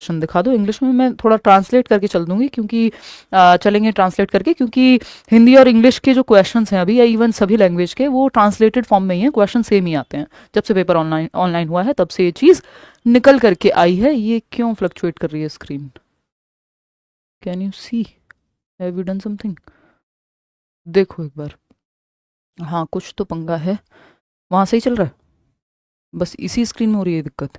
दिखा दो इंग्लिश में, मैं थोड़ा ट्रांसलेट करके चल दूंगी क्योंकि चलेंगे ट्रांसलेट करके, क्योंकि हिंदी और इंग्लिश के जो क्वेश्चंस हैं अभी, या इवन सभी लैंग्वेज के, वो ट्रांसलेटेड फॉर्म में ही हैं, क्वेश्चन सेम ही आते हैं। जब से पेपर ऑनलाइन ऑनलाइन हुआ है तब से ये चीज़ निकल करके आई है। ये क्यों फ्लक्चुएट कर रही है screen? Can you see? Have you done something? देखो एक बार। हाँ, कुछ तो पंगा है। वहाँ से ही चल रहा है, बस इसी स्क्रीन में हो रही है दिक्कत।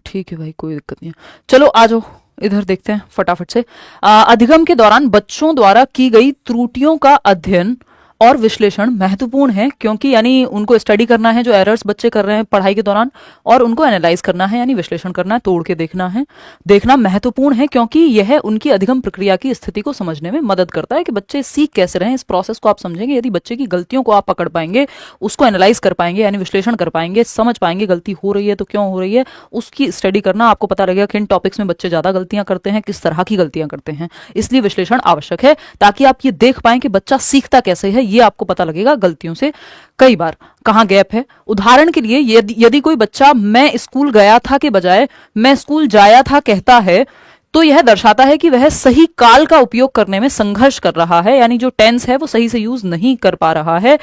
ठीक है भाई, कोई दिक्कत नहीं है। चलो आ जाओ, इधर देखते हैं फटाफट से। अधिगम के दौरान बच्चों द्वारा की गई त्रुटियों का अध्ययन और विश्लेषण महत्वपूर्ण है, क्योंकि यानी उनको स्टडी करना है जो एरर्स बच्चे कर रहे हैं पढ़ाई के दौरान, और उनको एनालाइज करना है, यानी विश्लेषण करना है, तोड़ के देखना है। देखना महत्वपूर्ण है क्योंकि यह उनकी अधिगम प्रक्रिया की स्थिति को समझने में मदद करता है कि बच्चे सीख कैसे रहे हैं। इस प्रोसेस को आप समझेंगे, यदि बच्चे की गलतियों को आप पकड़ पाएंगे, उसको एनालाइज कर पाएंगे, यानी विश्लेषण कर पाएंगे, समझ पाएंगे गलती हो रही है तो क्यों हो रही है, उसकी स्टडी करना, आपको पता लगेगा किन टॉपिक्स में बच्चे ज्यादा गलतियां करते हैं, किस तरह की गलतियां करते हैं। इसलिए विश्लेषण आवश्यक है, ताकि आप ये देख पाएं कि बच्चा सीखता कैसे है, ये आपको पता लगेगा गलतियों से कई बार कहां गैप है। उदाहरण के लिए यदि कोई बच्चा मैं स्कूल गया था के बजाय मैं स्कूल जाया था कहता है, तो यह दर्शाता है कि वह सही काल का उपयोग करने में संघर्ष कर रहा है, यानी जो टेंस है वो सही से यूज नहीं कर पा रहा है।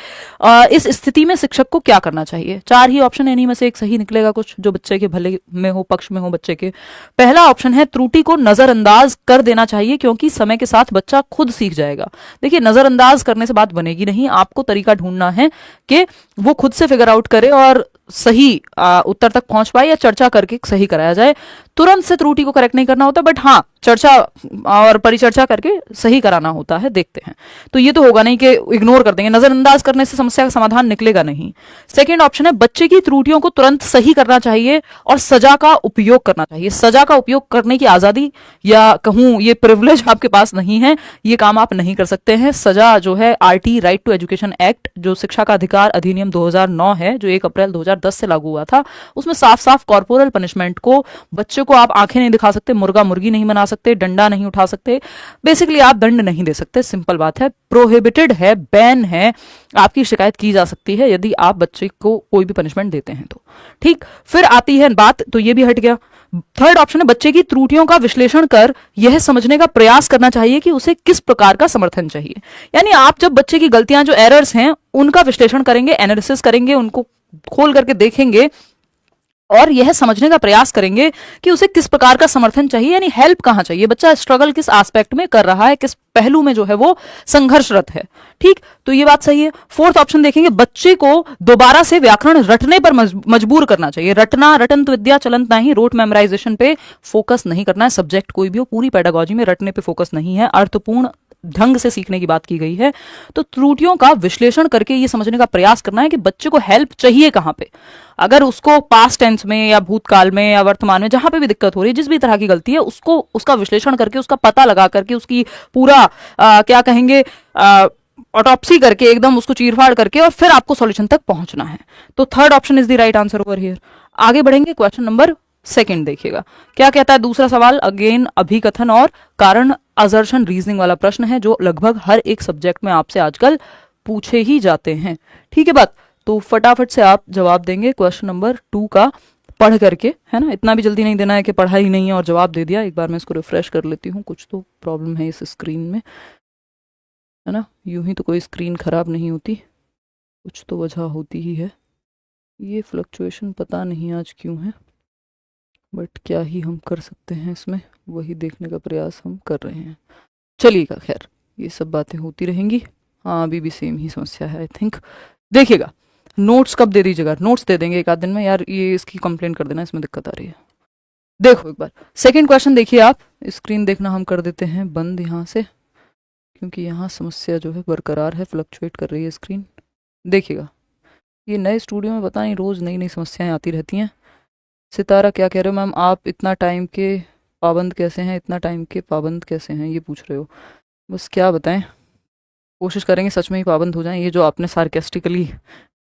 इस स्थिति में शिक्षक को क्या करना चाहिए? 4 ही ऑप्शन है, इन्हीं में से एक सही निकलेगा, कुछ जो बच्चे के भले में हो, पक्ष में हो बच्चे के। पहला ऑप्शन है त्रुटि को नजरअंदाज कर देना चाहिए, क्योंकि समय के साथ बच्चा खुद सीख जाएगा। देखिए, नजरअंदाज करने से बात बनेगी नहीं, आपको तरीका ढूंढना है कि वो खुद से फिगर आउट करे और सही उत्तर तक पहुंच पाए, या चर्चा करके सही कराया जाए। तुरंत से त्रुटि को करेक्ट नहीं करना होता, बट हाँ, चर्चा और परिचर्चा करके सही कराना होता है। देखते हैं, तो ये तो होगा नहीं कि इग्नोर कर देंगे, नजरअंदाज करने से समस्या का समाधान निकलेगा नहीं। सेकंड ऑप्शन है बच्चे की त्रुटियों को तुरंत सही करना चाहिए और सजा का उपयोग करना चाहिए। सजा का उपयोग करने की आजादी, या कहूं ये प्रिविलेज आपके पास नहीं है, ये काम आप नहीं कर सकते हैं। सजा जो है RT, right to education act, जो शिक्षा का अधिकार अधिनियम 2009 है, जो 1 अप्रैल 2010 से लागू हुआ था, उसमें साफ साफ कॉर्पोरल पनिशमेंट को, बच्चे को आप आंखें नहीं दिखा सकते, मुर्गा मुर्गी नहीं बना सकते, डंडा नहीं उठा सकते, बेसिकली आप दंड नहीं दे सकते, सिंपल बात है। प्रोहिबिटेड है, बैन है, आपकी शिकायत की जा सकती है यदि आप बच्चे को कोई भी पनिशमेंट देते हैं तो। ठीक, फिर आती है बात, तो ये भी हट गया। थर्ड ऑप्शन है बच्चे की त्रुटियों का विश्लेषण कर यह समझने का प्रयास करना चाहिए कि उसे किस प्रकार का समर्थन चाहिए। यानी आप जब बच्चे की गलतियां, जो एरर्स हैं, उनका विश्लेषण करेंगे, एनालिसिस करेंगे, उनको खोल करके देखेंगे और यह समझने का प्रयास करेंगे कि उसे किस प्रकार का समर्थन चाहिए, यानी हेल्प कहां चाहिए, बच्चा स्ट्रगल किस एस्पेक्ट में कर रहा है, किस पहलू में जो है वो संघर्षरत है। ठीक, तो ये बात सही है। फोर्थ ऑप्शन देखेंगे, बच्चे को दोबारा से व्याकरण रटने पर मजबूर करना चाहिए। रटना, रटंत विद्या चलंत नहीं, रोट मेमोराइजेशन पे फोकस नहीं करना है। सब्जेक्ट कोई भी हो, पूरी पेडागोजी में रटने पे फोकस नहीं है, अर्थपूर्ण ढंग से सीखने की बात की गई है। तो त्रुटियों का विश्लेषण करके ये समझने का प्रयास करना है कि बच्चे को हेल्प चाहिए कहां पे। अगर उसको पास्ट टेंस में या भूतकाल में या वर्तमान में जहां पे भी दिक्कत हो रही है, जिस भी तरह की गलती है, उसको उसका विश्लेषण करके, उसका पता लगा करके, उसकी पूरा क्या कहेंगे, ऑटोप्सी करके, एकदम उसको चीरफाड़ करके, और फिर आपको सॉल्यूशन तक पहुंचना है। तो third option is the right answer over here. आगे बढ़ेंगे, क्वेश्चन नंबर सेकंड देखिएगा क्या कहता है। दूसरा सवाल अगेन अभिकथन और कारण असर्शन रीजनिंग वाला प्रश्न है, जो लगभग हर एक सब्जेक्ट में आपसे आजकल पूछे ही जाते हैं। ठीक है बात, तो फटाफट से आप जवाब देंगे क्वेश्चन नंबर 2 का पढ़ करके, है ना। इतना भी जल्दी नहीं देना है कि पढ़ा ही नहीं है और जवाब दे दिया। एक बार मैं इसको रिफ्रेश कर लेती हूँ, कुछ तो प्रॉब्लम है इस स्क्रीन में, है ना। यूं ही तो कोई स्क्रीन खराब नहीं होती, कुछ तो वजह होती ही है। ये फ्लक्चुएशन पता नहीं आज क्यों है, बट क्या ही हम कर सकते हैं इसमें, वही देखने का प्रयास हम कर रहे हैं। चलिएगा, खैर ये सब बातें होती रहेंगी। हाँ, अभी भी सेम ही समस्या है आई थिंक। देखिएगा, नोट्स कब दे दीजिएगा, नोट्स दे देंगे एक आध दिन में यार, ये इसकी कंप्लेंट कर देना, इसमें दिक्कत आ रही है। देखो एक बार सेकंड क्वेश्चन देखिए आप। स्क्रीन देखना हम कर देते हैं बंद यहाँ से, क्योंकि यहाँ समस्या जो है बरकरार है, फ्लक्चुएट कर रही है स्क्रीन। देखिएगा, ये नए स्टूडियो में पता नहीं रोज़ नई नई समस्याएं आती रहती हैं। सितारा क्या कह रहे हो मैम, आप इतना टाइम के पाबंद कैसे हैं, इतना टाइम के पाबंद कैसे हैं, ये पूछ रहे हो। बस क्या बताएं, कोशिश करेंगे सच में ही पाबंद हो जाएं। ये जो आपने सार्केस्टिकली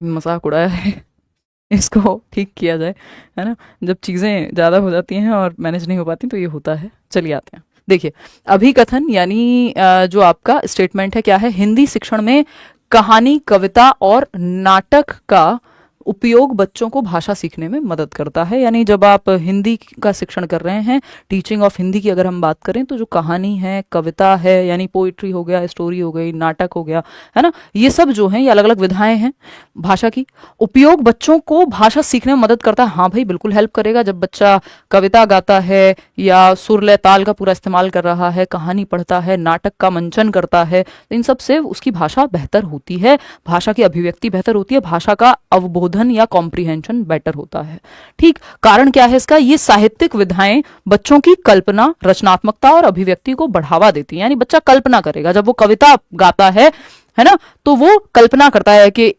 मजाक उड़ाया है, इसको ठीक किया जाए, है ना। जब चीज़ें ज़्यादा हो जाती हैं और मैनेज नहीं हो पाती तो ये होता है। चलिए आते हैं, देखिए अभिकथन यानी जो आपका स्टेटमेंट है क्या है, हिंदी शिक्षण में कहानी, कविता और नाटक का उपयोग बच्चों को भाषा सीखने में मदद करता है। यानी जब आप हिंदी का शिक्षण कर रहे हैं, टीचिंग ऑफ हिंदी की अगर हम बात करें, तो जो कहानी है, कविता है, यानी पोइट्री हो गया, स्टोरी हो गई, नाटक हो गया, है ना, ये सब जो है ये अलग अलग विधाएं हैं भाषा की। उपयोग बच्चों को भाषा सीखने में मदद करता है। हाँ भाई, बिल्कुल हेल्प करेगा। जब बच्चा कविता गाता है या सुर लय ताल का पूरा इस्तेमाल कर रहा है, कहानी पढ़ता है, नाटक का मंचन करता है, तो इन सब से उसकी भाषा बेहतर होती है, भाषा की अभिव्यक्ति बेहतर होती है, भाषा का अवबोधन या कॉम्प्रिहेंशन बेटर होता है। ठीक, कारण क्या है इसका? ये साहित्यिक विधाएं बच्चों की कल्पना, रचनात्मकता और अभिव्यक्ति को बढ़ावा देती है। यानी बच्चा कल्पना करेगा, जब वो कविता गाता है ना, तो वो कल्पना करता है कि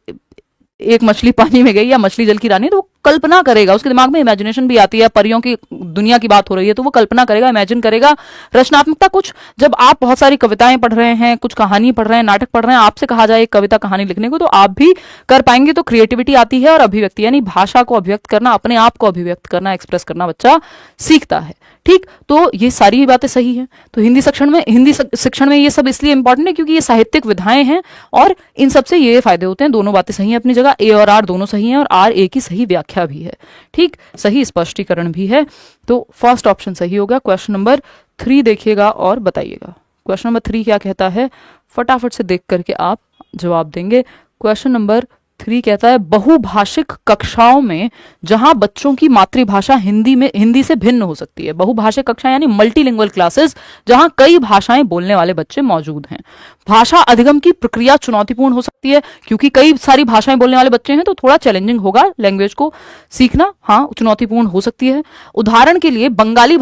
एक मछली पानी में गई या मछली जल की रानी, तो वो कल्पना करेगा, उसके दिमाग में इमेजिनेशन भी आती है, परियों की दुनिया की बात हो रही है तो वो कल्पना करेगा, इमेजिन करेगा। रचनात्मकता, कुछ जब आप बहुत सारी कविताएं पढ़ रहे हैं, कुछ कहानी पढ़ रहे हैं, नाटक पढ़ रहे हैं, आपसे कहा जाए एक कविता कहानी लिखने को, तो आप भी कर पाएंगे। तो क्रिएटिविटी आती है और अभिव्यक्ति, यानी भाषा को अभिव्यक्त करना, अपने आप को अभिव्यक्त करना, एक्सप्रेस करना बच्चा सीखता है। ठीक, तो ये सारी बातें सही है। तो हिंदी शिक्षण में ये सब इसलिए इंपॉर्टेंट है क्योंकि ये साहित्यिक विधाएं हैं और इन सबसे ये फायदे होते हैं। दोनों बातें सही हैं अपनी जगह, ए और आर दोनों सही हैं और आर ए की सही व्याख्या भी है। ठीक, सही स्पष्टीकरण भी है। तो फर्स्ट ऑप्शन सही होगा। क्वेश्चन नंबर 3 देखिएगा और बताइएगा। क्वेश्चन नंबर 3 क्या कहता है, फटाफट से देख करके आप जवाब देंगे। क्वेश्चन नंबर 3 कहता है, बहुभाषिक कक्षाओं में जहां बच्चों की मातृभाषा हिंदी से भिन्न हो सकती है। बहुभाषिक कक्षा यानी मल्टीलिंगुअल क्लासेस, जहां कई भाषाएं बोलने वाले बच्चे मौजूद हैं। भाषा अधिगम की प्रक्रिया चुनौतीपूर्ण हो सकती है क्योंकि कई सारी भाषाएं बोलने वाले बच्चे हैं, तो थोड़ा चैलेंजिंग होगा लैंग्वेज को सीखना। हाँ, चुनौतीपूर्ण हो सकती है। उदाहरण के लिए बंगाली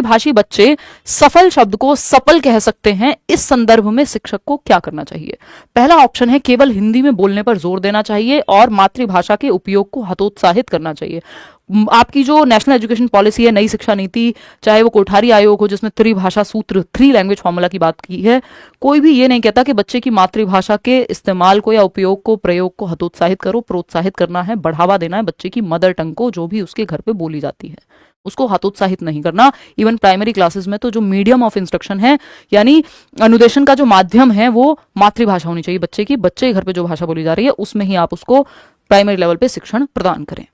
भाषी बच्चे सफल शब्द को सपल कह सकते हैं। इस संदर्भ में शिक्षक को क्या करना चाहिए? पहला ऑप्शन है, केवल हिंदी में बोलने पर जोर देना चाहिए और मातृभाषा के उपयोग को हतोत्साहित करना चाहिए। आपकी जो नेशनल एजुकेशन पॉलिसी है, नई शिक्षा नीति, चाहे वो कोठारी आयोग हो जिसमें त्रिभाषा सूत्र, 3 लैंग्वेज फॉर्मूला की बात की है, कोई भी ये नहीं कहता कि बच्चे की मातृभाषा के इस्तेमाल को या उपयोग को, प्रयोग को हतोत्साहित करो। प्रोत्साहित करना है, बढ़ावा देना है बच्चे की मदर टंग को, जो भी उसके घर पे बोली जाती है, उसको हतोत्साहित नहीं करना। इवन प्राइमरी क्लासेस में तो जो मीडियम ऑफ इंस्ट्रक्शन है, यानी अनुदेशन का जो माध्यम है, वो मातृभाषा होनी चाहिए बच्चे की। बच्चे घर पे जो भाषा बोली जा रही है उसमें ही आप उसको प्राइमरी लेवल पे शिक्षण प्रदान करें।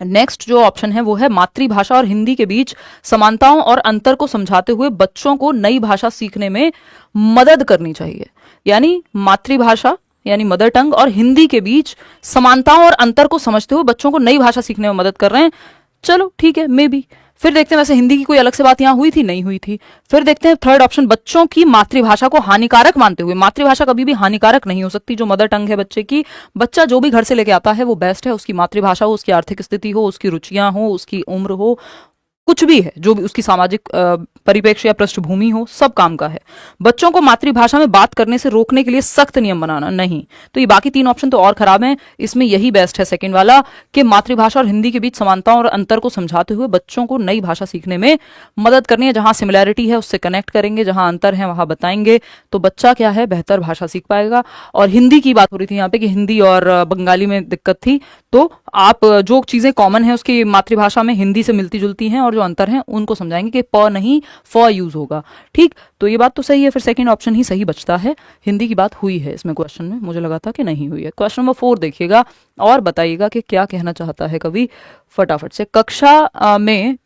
नेक्स्ट जो ऑप्शन है वो है, मातृभाषा और हिंदी के बीच समानताओं और अंतर को समझाते हुए बच्चों को नई भाषा सीखने में मदद करनी चाहिए। यानी मातृभाषा यानी मदर टंग और हिंदी के बीच समानताओं और अंतर को समझते हुए बच्चों को नई भाषा सीखने में मदद कर रहे हैं। चलो ठीक है, मे बी। फिर देखते हैं, वैसे हिंदी की कोई अलग से बात यहां हुई थी? नहीं हुई थी। फिर देखते हैं थर्ड ऑप्शन, बच्चों की मातृभाषा को हानिकारक मानते हुए। मातृभाषा कभी भी हानिकारक नहीं हो सकती। जो मदर टंग है बच्चे की, बच्चा जो भी घर से लेके आता है वो बेस्ट है। उसकी मातृभाषा हो, उसकी आर्थिक स्थिति हो, उसकी रुचियां हो, उसकी उम्र हो, कुछ भी है, जो भी उसकी सामाजिक परिप्रेक्ष्य या पृष्ठभूमि हो, सब काम का है। बच्चों को मातृभाषा में बात करने से रोकने के लिए सख्त नियम बनाना नहीं। तो ये बाकी 3 ऑप्शन तो और खराब हैं, इसमें यही बेस्ट है, सेकंड वाला, कि मातृभाषा और हिंदी के बीच समानताओं और अंतर को समझाते हुए बच्चों को नई भाषा सीखने में मदद करनी है। जहां सिमिलैरिटी है उससे कनेक्ट करेंगे, जहां अंतर है वहां बताएंगे, तो बच्चा क्या है, बेहतर भाषा सीख पाएगा। और हिंदी की बात हो रही थी यहाँ पे कि हिंदी और बंगाली में दिक्कत थी, तो आप जो चीजें कॉमन है उसकी मातृभाषा में हिंदी से मिलती जुलती हैं और जो अंतर है उनको समझाएंगे कि प नहीं फ यूज होगा। ठीक, तो ये बात तो सही है। फिर सेकंड ऑप्शन ही सही बचता है। हिंदी की बात हुई है इसमें क्वेश्चन में, मुझे लगा था कि नहीं हुई है। क्वेश्चन नंबर 4 देखिएगा और बताइएगा कि क्या कहना चाहता है कवि, फटाफट से। कक्षा में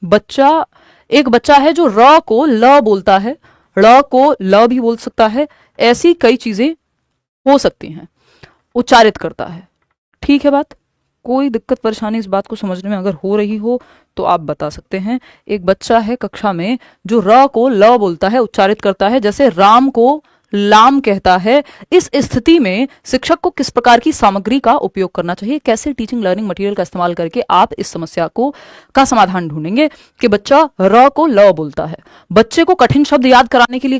एक बच्चा है जो र को ल बोलता है, ड़ को ल भी बोल सकता है, ऐसी कई चीजें हो सकती हैं, उच्चारित करता है। ठीक है बात, कोई दिक्कत परेशानी इस बात को समझने में अगर हो रही हो तो आप बता सकते हैं। एक बच्चा है कक्षा में जो र को ल बोलता है, उच्चारित करता है, जैसे राम को लाम कहता है। इस स्थिति में शिक्षक को किस प्रकार की सामग्री का उपयोग करना चाहिए? कैसे टीचिंग लर्निंग मटेरियल का इस्तेमाल करके आप इस समस्या का समाधान ढूंढेंगे कि बच्चा र को ल बोलता है। बच्चे को कठिन शब्द याद करने के लिए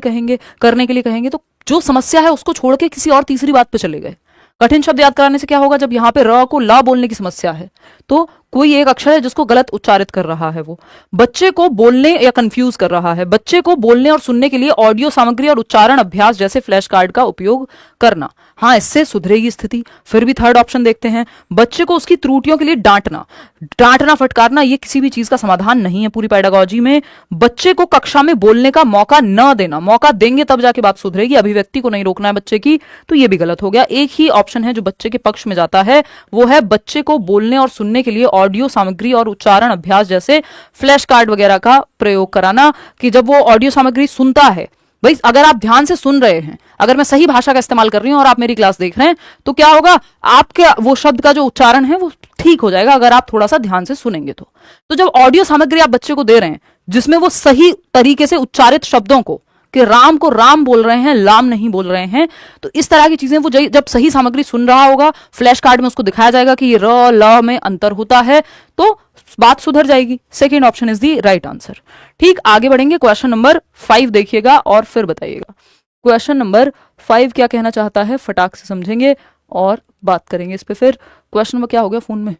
कहेंगे, तो जो समस्या है उसको छोड़ के किसी और तीसरी बात पे चले गए। कठिन शब्द याद कराने से क्या होगा? जब यहाँ पे र को ला बोलने की समस्या है तो कोई एक अक्षर है जिसको गलत उच्चारित कर रहा है, वो बच्चे को बोलने या कंफ्यूज कर रहा है। बच्चे को बोलने और सुनने के लिए ऑडियो सामग्री और उच्चारण अभ्यास जैसे फ्लैश कार्ड का उपयोग करना। हाँ, इससे सुधरेगी स्थिति। फिर भी थर्ड ऑप्शन देखते हैं, बच्चे को उसकी त्रुटियों के लिए डांटना फटकारना ये किसी भी चीज का समाधान नहीं है पूरी पेडागोजी में। बच्चे को कक्षा में बोलने का मौका न देना, मौका देंगे तब जाके बात सुधरेगी, अभिव्यक्ति को नहीं रोकना है बच्चे की, तो ये भी गलत हो गया। एक ही ऑप्शन है जो बच्चे के पक्ष में जाता है, वो है बच्चे को बोलने और सुनने के लिए ऑडियो सामग्री और उच्चारण अभ्यास जैसे फ्लैश कार्ड वगैरह का प्रयोग कराना, कि जब वो ऑडियो सामग्री सुनता है, भाई अगर आप ध्यान से सुन रहे हैं, अगर मैं सही भाषा का इस्तेमाल कर रही हूं और आप मेरी क्लास देख रहे हैं, तो क्या होगा, आपके वो शब्द का जो उच्चारण है वो ठीक हो जाएगा अगर आप थोड़ा सा ध्यान से सुनेंगे तो जब ऑडियो सामग्री आप बच्चे को दे रहे हैं जिसमें वो सही तरीके से उच्चारित शब्दों को, कि राम को राम बोल रहे हैं, लाम नहीं बोल रहे हैं, तो इस तरह की चीजें वो जब सही सामग्री सुन रहा होगा, फ्लैश कार्ड में उसको दिखाया जाएगा कि ये र ल में अंतर होता है, तो बात सुधर जाएगी। Second option is the right answer. ठीक, आगे बढ़ेंगे, क्वेश्चन नंबर 5 देखिएगा और फिर बताइएगा। क्वेश्चन नंबर 5 क्या कहना चाहता है, फटाक से समझेंगे और बात करेंगे इस पे। फिर क्वेश्चन नंबर क्या हो गया फोन में,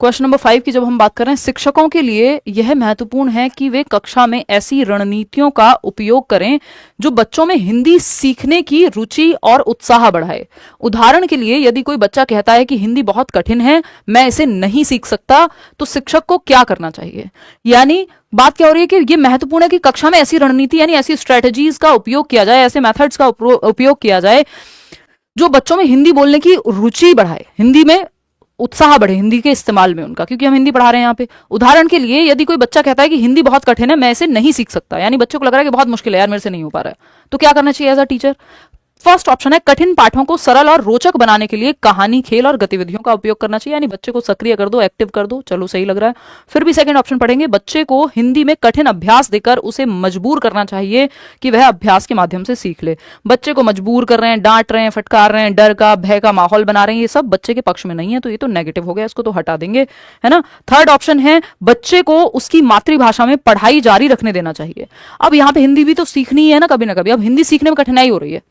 क्वेश्चन नंबर 5 की जब हम बात कर रहे हैं, शिक्षकों के लिए यह महत्वपूर्ण है कि वे कक्षा में ऐसी रणनीतियों का उपयोग करें जो बच्चों में हिंदी सीखने की रुचि और उत्साह बढ़ाए। उदाहरण के लिए, यदि कोई बच्चा कहता है कि हिंदी बहुत कठिन है, मैं इसे नहीं सीख सकता, तो शिक्षक को क्या करना चाहिए। यानी बात क्या हो रही है कि यह महत्वपूर्ण है कि कक्षा में ऐसी रणनीति यानी ऐसी स्ट्रेटेजीज का उपयोग किया जाए, ऐसे मेथड्स का उपयोग किया जाए जो बच्चों में हिंदी बोलने की रुचि बढ़ाए, हिंदी में उत्साह बढ़े, हिंदी के इस्तेमाल में उनका, क्योंकि हम हिंदी पढ़ा रहे हैं यहाँ पे। उदाहरण के लिए, यदि कोई बच्चा कहता है कि हिंदी बहुत कठिन है, मैं इसे नहीं सीख सकता, यानी बच्चे को लग रहा है कि बहुत मुश्किल है यार, मेरे से नहीं हो पा रहा है, तो क्या करना चाहिए as a teacher. First option है, कठिन पाठों को सरल और रोचक बनाने के लिए कहानी, खेल और गतिविधियों का उपयोग करना चाहिए, यानी बच्चे को सक्रिय कर दो, एक्टिव कर दो, चलो सही लग रहा है। फिर भी सेकंड ऑप्शन पढ़ेंगे, बच्चे को हिंदी में कठिन अभ्यास देकर उसे मजबूर करना चाहिए कि वह अभ्यास के माध्यम से सीख ले। बच्चे को मजबूर कर रहे हैं, डांट रहे हैं, फटकार रहे हैं, डर का भय का माहौल बना रहे हैं, ये सब बच्चे के पक्ष में नहीं है, तो ये तो नेगेटिव हो गया, इसको तो हटा देंगे, है ना। थर्ड ऑप्शन है, बच्चे को उसकी मातृभाषा में पढ़ाई जारी रखने देना चाहिए। अब यहाँ पे हिंदी भी तो सीखनी है ना कभी ना कभी, अब हिंदी सीखने में कठिनाई हो रही है,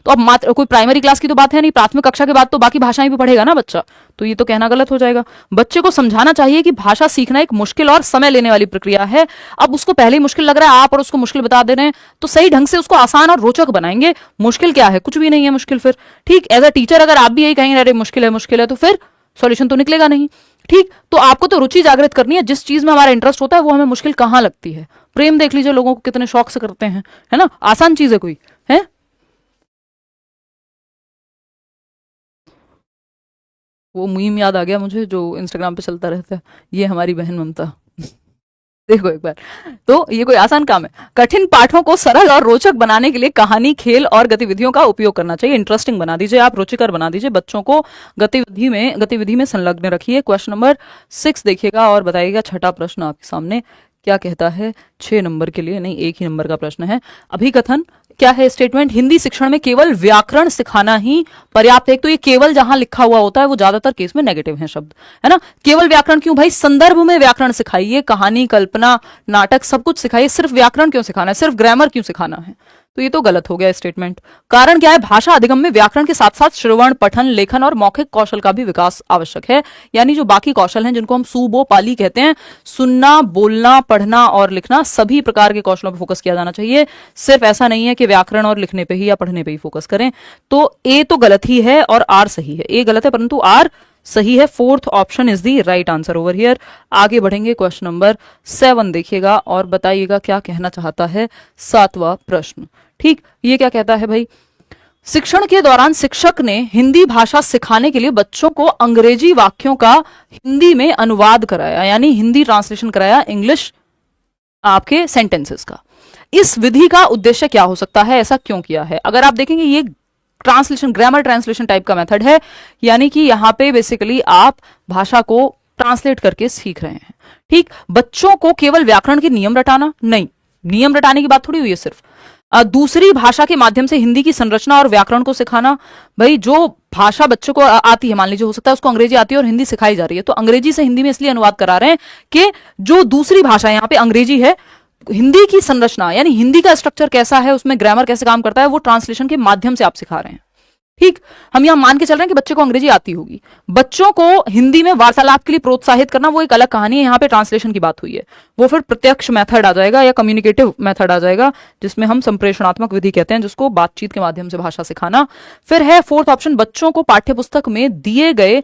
तो अब मात्र कोई प्राइमरी क्लास की तो बात है नहीं, प्राथमिक कक्षा के बाद तो बाकी भाषाएं भी पढ़ेगा ना बच्चा, तो ये तो कहना गलत हो जाएगा। बच्चे को समझाना चाहिए कि भाषा सीखना एक मुश्किल और समय लेने वाली प्रक्रिया है। अब उसको पहले ही मुश्किल लग रहा है, आप और उसको मुश्किल बता दे रहे हैं, तो सही ढंग से उसको आसान और रोचक बनाएंगे। मुश्किल क्या है, कुछ भी नहीं है मुश्किल। फिर ठीक, एज अ टीचर अगर आप भी यही कहेंगे अरे मुश्किल है, तो फिर सॉल्यूशन तो निकलेगा नहीं। ठीक, तो आपको तो रुचि जागृत करनी है, जिस चीज में हमारा इंटरेस्ट होता है वो हमें मुश्किल कहाँ लगती है। प्रेम देख लीजिए, लोगों को कितने शौक से करते हैं, है ना, आसान चीज है कोई, है। वो मीम याद आ गया मुझे जो इंस्टाग्राम पे चलता रहता है, ये हमारी बहन ममता। देखो एक बार, तो ये कोई आसान काम है। कठिन पाठों को सरल और रोचक बनाने के लिए कहानी, खेल और गतिविधियों का उपयोग करना चाहिए। इंटरेस्टिंग बना दीजिए, आप रुचिकर बना दीजिए, बच्चों को गतिविधि में संलग्न रखिए। क्वेश्चन नंबर 6 देखिएगा और बताइएगा। छठा प्रश्न आपके सामने क्या कहता है, 6 नंबर के लिए नहीं, 1 ही नंबर का प्रश्न है। अभिकथन क्या है, स्टेटमेंट, हिंदी शिक्षण में केवल व्याकरण सिखाना ही पर्याप्त है। एक तो ये केवल जहां लिखा हुआ होता है वो ज्यादातर केस में नेगेटिव है शब्द, है ना। केवल व्याकरण क्यों भाई, संदर्भ में व्याकरण सिखाइए, कहानी, कल्पना, नाटक सब कुछ सिखाइए, सिर्फ व्याकरण क्यों सिखाना है, सिर्फ ग्रामर क्यों सिखाना है, तो ये तो गलत हो गया स्टेटमेंट। कारण क्या है, भाषा अधिगम में व्याकरण के साथ साथ श्रवण, पठन, लेखन और मौखिक कौशल का भी विकास आवश्यक है। यानी जो बाकी कौशल हैं जिनको हम सुबो पाली कहते हैं, सुनना, बोलना, पढ़ना और लिखना, सभी प्रकार के कौशलों पर फोकस किया जाना चाहिए। सिर्फ ऐसा नहीं है कि व्याकरण और लिखने पे ही या पढ़ने पे ही फोकस करें। तो ए तो गलत ही है और आर सही है। ए गलत है परंतु आर सही है। Fourth option is the right answer over here. आगे बढ़ेंगे, क्वेश्चन नंबर 7 देखिएगा और बताइएगा क्या कहना चाहता है 7वां प्रश्न। ठीक, ये क्या कहता है भाई, शिक्षण के दौरान शिक्षक ने हिंदी भाषा सिखाने के लिए बच्चों को अंग्रेजी वाक्यों का हिंदी में अनुवाद कराया, यानी हिंदी ट्रांसलेशन कराया इंग्लिश आपके सेंटेंसेस का। इस विधि का उद्देश्य क्या हो सकता है, ऐसा क्यों किया है। अगर आप देखेंगे ये ट्रांसलेशन, ग्रामर ट्रांसलेशन टाइप का मेथड है, यानी कि यहां पे बेसिकली आप भाषा को ट्रांसलेट करके सीख रहे हैं। ठीक, बच्चों को केवल व्याकरण के नियम रटाना नहीं, नियम रटाने की बात थोड़ी हुई है सिर्फ, दूसरी भाषा के माध्यम से हिंदी की संरचना और व्याकरण को सिखाना। भाई जो भाषा बच्चों को आती है, मान लीजिए हो सकता है उसको अंग्रेजी आती है और हिंदी सिखाई जा रही है, तो अंग्रेजी से हिंदी में इसलिए अनुवाद करा रहे हैं कि जो दूसरी भाषा यहाँ पे अंग्रेजी है, हिंदी की संरचना यानी हिंदी का स्ट्रक्चर कैसा है, उसमें ग्रामर कैसे काम करता है, वो ट्रांसलेशन के माध्यम से आप सिखा रहे हैं। ठीक, हम यहां मान के चल रहे हैं कि बच्चे को अंग्रेजी आती होगी। बच्चों को हिंदी में वार्तालाप के लिए प्रोत्साहित करना वो एक अलग कहानी है, यहाँ पे ट्रांसलेशन की बात हुई है। वो फिर प्रत्यक्ष मेथड आ जाएगा या कम्युनिकेटिव मेथड आ जाएगा, जिसमें हम संप्रेषणात्मक विधि कहते हैं, जिसको बातचीत के माध्यम से भाषा सिखाना। फिर है फोर्थ ऑप्शन, बच्चों को पाठ्यपुस्तक में दिए गए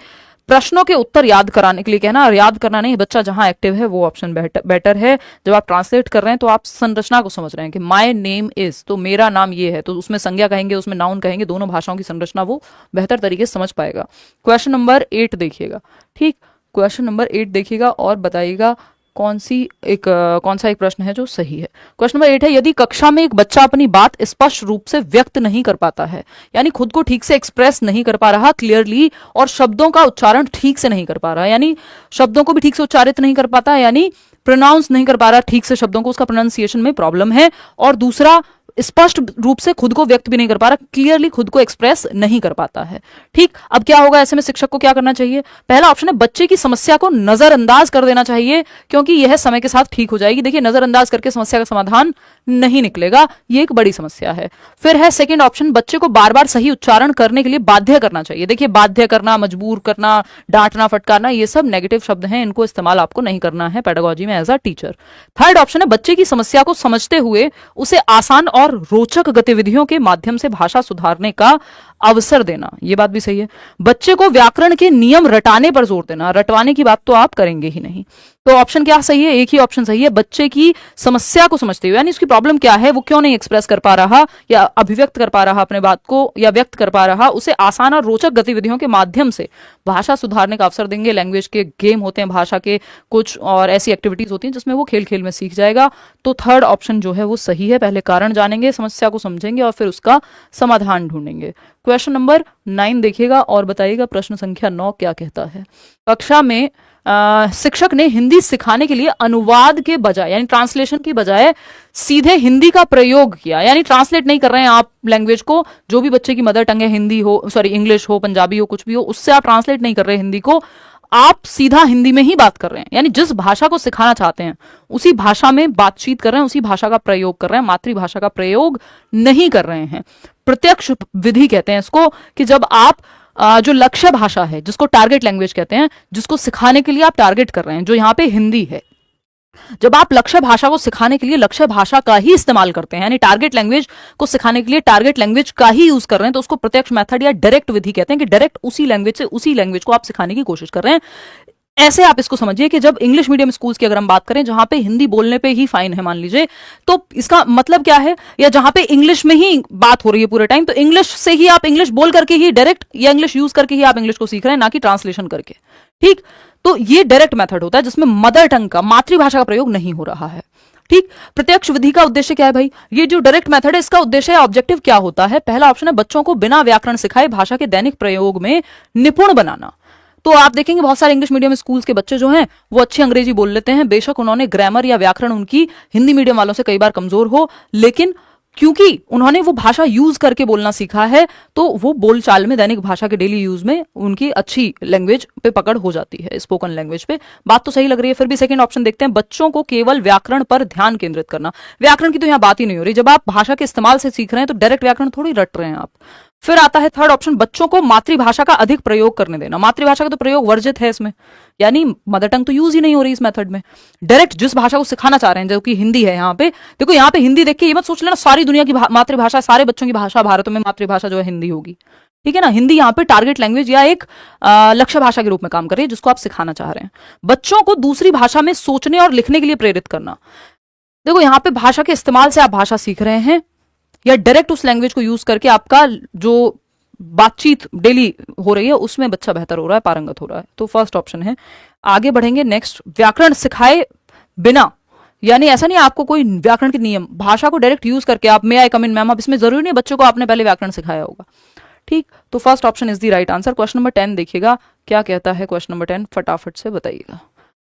प्रश्नों के उत्तर याद कराने के लिए कहना। याद करना नहीं, बच्चा जहां एक्टिव है वो ऑप्शन बेटर है। जब आप ट्रांसलेट कर रहे हैं तो आप संरचना को समझ रहे हैं कि माय नेम इज, तो मेरा नाम ये है, तो उसमें संज्ञा कहेंगे, उसमें नाउन कहेंगे, दोनों भाषाओं की संरचना वो बेहतर तरीके से समझ पाएगा। क्वेश्चन नंबर 8 देखिएगा। ठीक, क्वेश्चन नंबर 8 देखिएगा और बताइएगा कौन सा एक प्रश्न है जो सही है। क्वेश्चन नंबर 8 है, यदि कक्षा में एक बच्चा अपनी बात स्पष्ट रूप से व्यक्त नहीं कर पाता है, यानी खुद को ठीक से एक्सप्रेस नहीं कर पा रहा क्लियरली, और शब्दों का उच्चारण ठीक से नहीं कर पा रहा, यानी शब्दों को भी ठीक से उच्चारित नहीं कर पाता, यानी प्रोनाउंस नहीं कर पा रहा ठीक से शब्दों को, उसका प्रोनाउंसिएशन में प्रॉब्लम है, और दूसरा स्पष्ट रूप से खुद को व्यक्त भी नहीं कर पा रहा, क्लियरली खुद को एक्सप्रेस नहीं कर पाता है। ठीक, अब क्या होगा ऐसे में शिक्षक को क्या करना चाहिए? पहला ऑप्शन है, बच्चे की समस्या को नजरअंदाज कर देना चाहिए, क्योंकि यह समय के साथ ठीक हो जाएगी। देखिए, नजरअंदाज करके समस्या का समाधान नहीं निकलेगा, ये एक बड़ी समस्या है। फिर है सेकंड ऑप्शन, बच्चे को बार बार सही उच्चारण करने के लिए बाध्य करना चाहिए। देखिए, बाध्य करना, मजबूर करना, डांटना, फटकारना, ये सब नेगेटिव शब्द हैं, इनको इस्तेमाल आपको नहीं करना है पेडागोजी में as a teacher. Third option है, बच्चे की समस्या को समझते हुए उसे आसान और रोचक गतिविधियों के माध्यम से भाषा सुधारने का अवसर देना। यह बात भी सही है। बच्चे को व्याकरण के नियम रटाने पर जोर देना, रटवाने की बात तो आप करेंगे ही नहीं। तो ऑप्शन क्या सही है? एक ही ऑप्शन सही है, बच्चे की समस्या को समझते हुए, यानी उसकी प्रॉब्लम क्या है, वो क्यों नहीं एक्सप्रेस कर पा रहा या अभिव्यक्त कर पा रहा अपने बात को, या व्यक्त कर पा रहा, उसे आसान और रोचक गतिविधियों के माध्यम से भाषा सुधारने का अवसर देंगे। लैंग्वेज के गेम होते हैं, भाषा के कुछ और ऐसी एक्टिविटीज होती हैं जिसमें वो खेल खेल में सीख जाएगा। तो थर्ड ऑप्शन जो है वो सही है। पहले कारण जानेंगे, समस्या को समझेंगे और फिर उसका समाधान ढूंढेंगे। क्वेश्चन नंबर 9 देखिएगा और बताइएगा प्रश्न संख्या 9 क्या कहता है। कक्षा में शिक्षक ने हिंदी सिखाने के लिए अनुवाद के बजाय, यानी ट्रांसलेशन की बजाय सीधे हिंदी का प्रयोग किया, यानी ट्रांसलेट नहीं कर रहे हैं आप लैंग्वेज को, जो भी बच्चे की मदर टंग है, हिंदी हो, सॉरी इंग्लिश हो, पंजाबी हो, कुछ भी हो, उससे आप ट्रांसलेट नहीं कर रहे हिंदी को, आप सीधा हिंदी में ही बात कर रहे हैं, यानी जिस भाषा को सिखाना चाहते हैं उसी भाषा में बातचीत कर रहे हैं, उसी भाषा का प्रयोग कर रहे हैं, मातृभाषा का प्रयोग नहीं कर रहे हैं। प्रत्यक्ष विधि कहते हैं इसको, कि जब आप जो लक्ष्य भाषा है, जिसको टारगेट लैंग्वेज कहते हैं, जिसको सिखाने के लिए आप टारगेट कर रहे हैं, जो यहाँ पे हिंदी है, जब आप लक्ष्य भाषा को सिखाने के लिए लक्ष्य भाषा का ही इस्तेमाल करते हैं, यानी टारगेट लैंग्वेज को सिखाने के लिए टारगेट लैंग्वेज का ही यूज कर रहे हैं, तो उसको प्रत्यक्ष मेथड या डायरेक्ट विधि कहते हैं, कि डायरेक्ट उसी लैंग्वेज से उसी लैंग्वेज को आप सिखाने की कोशिश कर रहे हैं। ऐसे आप इसको समझिए कि जब इंग्लिश मीडियम स्कूल्स की अगर हम बात करें, जहां पे हिंदी बोलने पे ही फाइन है मान लीजिए, तो इसका मतलब क्या है, या जहां पे इंग्लिश में ही बात हो रही है पूरे टाइम, तो इंग्लिश से ही आप इंग्लिश बोल करके ही डायरेक्ट, या इंग्लिश यूज करके ही आप इंग्लिश को सीख रहे हैं, ना कि ट्रांसलेशन करके। ठीक, तो ये डायरेक्ट मेथड होता है जिसमें मदर टंग का, मातृभाषा का प्रयोग नहीं हो रहा है। ठीक, प्रत्यक्ष विधि का उद्देश्य क्या है भाई? ये जो डायरेक्ट मेथड है, इसका उद्देश्य ऑब्जेक्टिव क्या होता है? पहला ऑप्शन है, बच्चों को बिना व्याकरण सिखाए भाषा के दैनिक प्रयोग में निपुण बनाना। तो आप देखेंगे बहुत सारे इंग्लिश मीडियम स्कूल्स के बच्चे जो हैं वो अच्छी अंग्रेजी बोल लेते हैं, बेशक उन्होंने ग्रामर या व्याकरण उनकी हिंदी मीडियम वालों से कई बार कमजोर हो, लेकिन क्योंकि उन्होंने वो भाषा यूज करके बोलना सीखा है, तो वो बोलचाल में, दैनिक भाषा के डेली यूज में उनकी अच्छी लैंग्वेज पे पकड़ हो जाती है, स्पोकन लैंग्वेज पे। बात तो सही लग रही है। फिर भी सेकंड ऑप्शन देखते हैं, बच्चों को केवल व्याकरण पर ध्यान केंद्रित करना। व्याकरण की तो यहाँ बात ही नहीं हो रही, जब आप भाषा के इस्तेमाल से सीख रहे हैं तो डायरेक्ट व्याकरण थोड़ी रट रहे हैं आप। फिर आता है थर्ड ऑप्शन, बच्चों को मातृभाषा का अधिक प्रयोग करने देना। मातृभाषा का तो प्रयोग वर्जित है इसमें, यानी मदर टंग तो यूज ही नहीं हो रही इस मेथड में। डायरेक्ट जिस भाषा को सिखाना चाह रहे हैं, जो कि हिंदी है, यहाँ पे देखो, यहाँ पे हिंदी देख के ये मत सोच लेना सारी दुनिया की मातृभाषा, सारे बच्चों की भाषा, भारत में मातृभाषा जो है हिंदी होगी। ठीक है ना, हिंदी यहाँ पे टारगेट लैंग्वेज या एक लक्ष्य भाषा के रूप में काम कर रही है, जिसको आप सिखाना चाह रहे हैं। बच्चों को दूसरी भाषा में सोचने और लिखने के लिए प्रेरित करना। देखो, यहाँ पे भाषा के इस्तेमाल से आप भाषा सीख रहे हैं, या डायरेक्ट उस लैंग्वेज को यूज करके आपका जो बातचीत डेली हो रही है उसमें बच्चा बेहतर हो रहा है, पारंगत हो रहा है। तो फर्स्ट ऑप्शन है। आगे बढ़ेंगे नेक्स्ट, व्याकरण सिखाए बिना, यानी ऐसा नहीं आपको कोई व्याकरण के नियम, भाषा को डायरेक्ट यूज करके आप मे आई कम इन मैम, अब इसमें जरूरी नहीं बच्चों को आपने पहले व्याकरण सिखाया होगा। ठीक, तो first option is the right answer. Question number 10 देखिएगा क्या कहता है। क्वेश्चन नंबर 10 फटाफट से बताइएगा।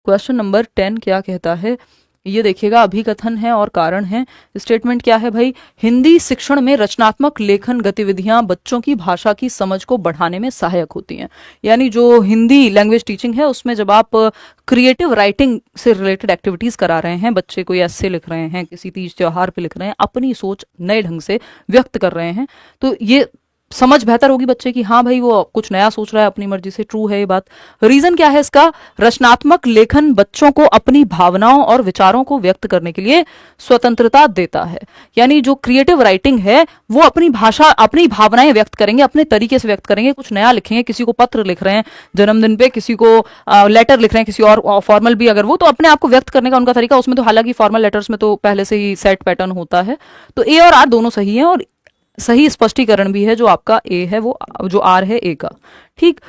क्वेश्चन नंबर 10 क्या कहता है, ये देखिएगा, अभिकथन है और कारण है। स्टेटमेंट क्या है भाई, हिंदी शिक्षण में रचनात्मक लेखन गतिविधियां बच्चों की भाषा की समझ को बढ़ाने में सहायक होती हैं। यानी जो हिंदी लैंग्वेज टीचिंग है उसमें जब आप क्रिएटिव राइटिंग से रिलेटेड एक्टिविटीज करा रहे हैं, बच्चे कोई ऐसे लिख रहे हैं, किसी तीज त्योहार पे लिख रहे हैं, अपनी सोच नए ढंग से व्यक्त कर रहे हैं, तो ये समझ बेहतर होगी बच्चे की, हाँ भाई वो कुछ नया सोच रहा है अपनी मर्जी से, ट्रू है ये बात। रीजन क्या है इसका? रचनात्मक लेखन बच्चों को अपनी भावनाओं और विचारों को व्यक्त करने के लिए स्वतंत्रता देता है। यानी जो क्रिएटिव राइटिंग है वो अपनी भाषा, अपनी भावनाएं व्यक्त करेंगे, अपने तरीके से व्यक्त करेंगे, कुछ नया लिखेंगे, किसी को पत्र लिख रहे हैं जन्मदिन पे, किसी को लेटर लिख रहे हैं, किसी और फॉर्मल भी अगर वो, तो अपने आप को व्यक्त करने का उनका तरीका, उसमें तो हालांकि फॉर्मल लेटर्स में तो पहले से ही सेट पैटर्न होता है। तो ए और आर दोनों सही है, और सही स्पष्टीकरण भी है जो आपका ए है, वो जो आर है ए का। ठीक,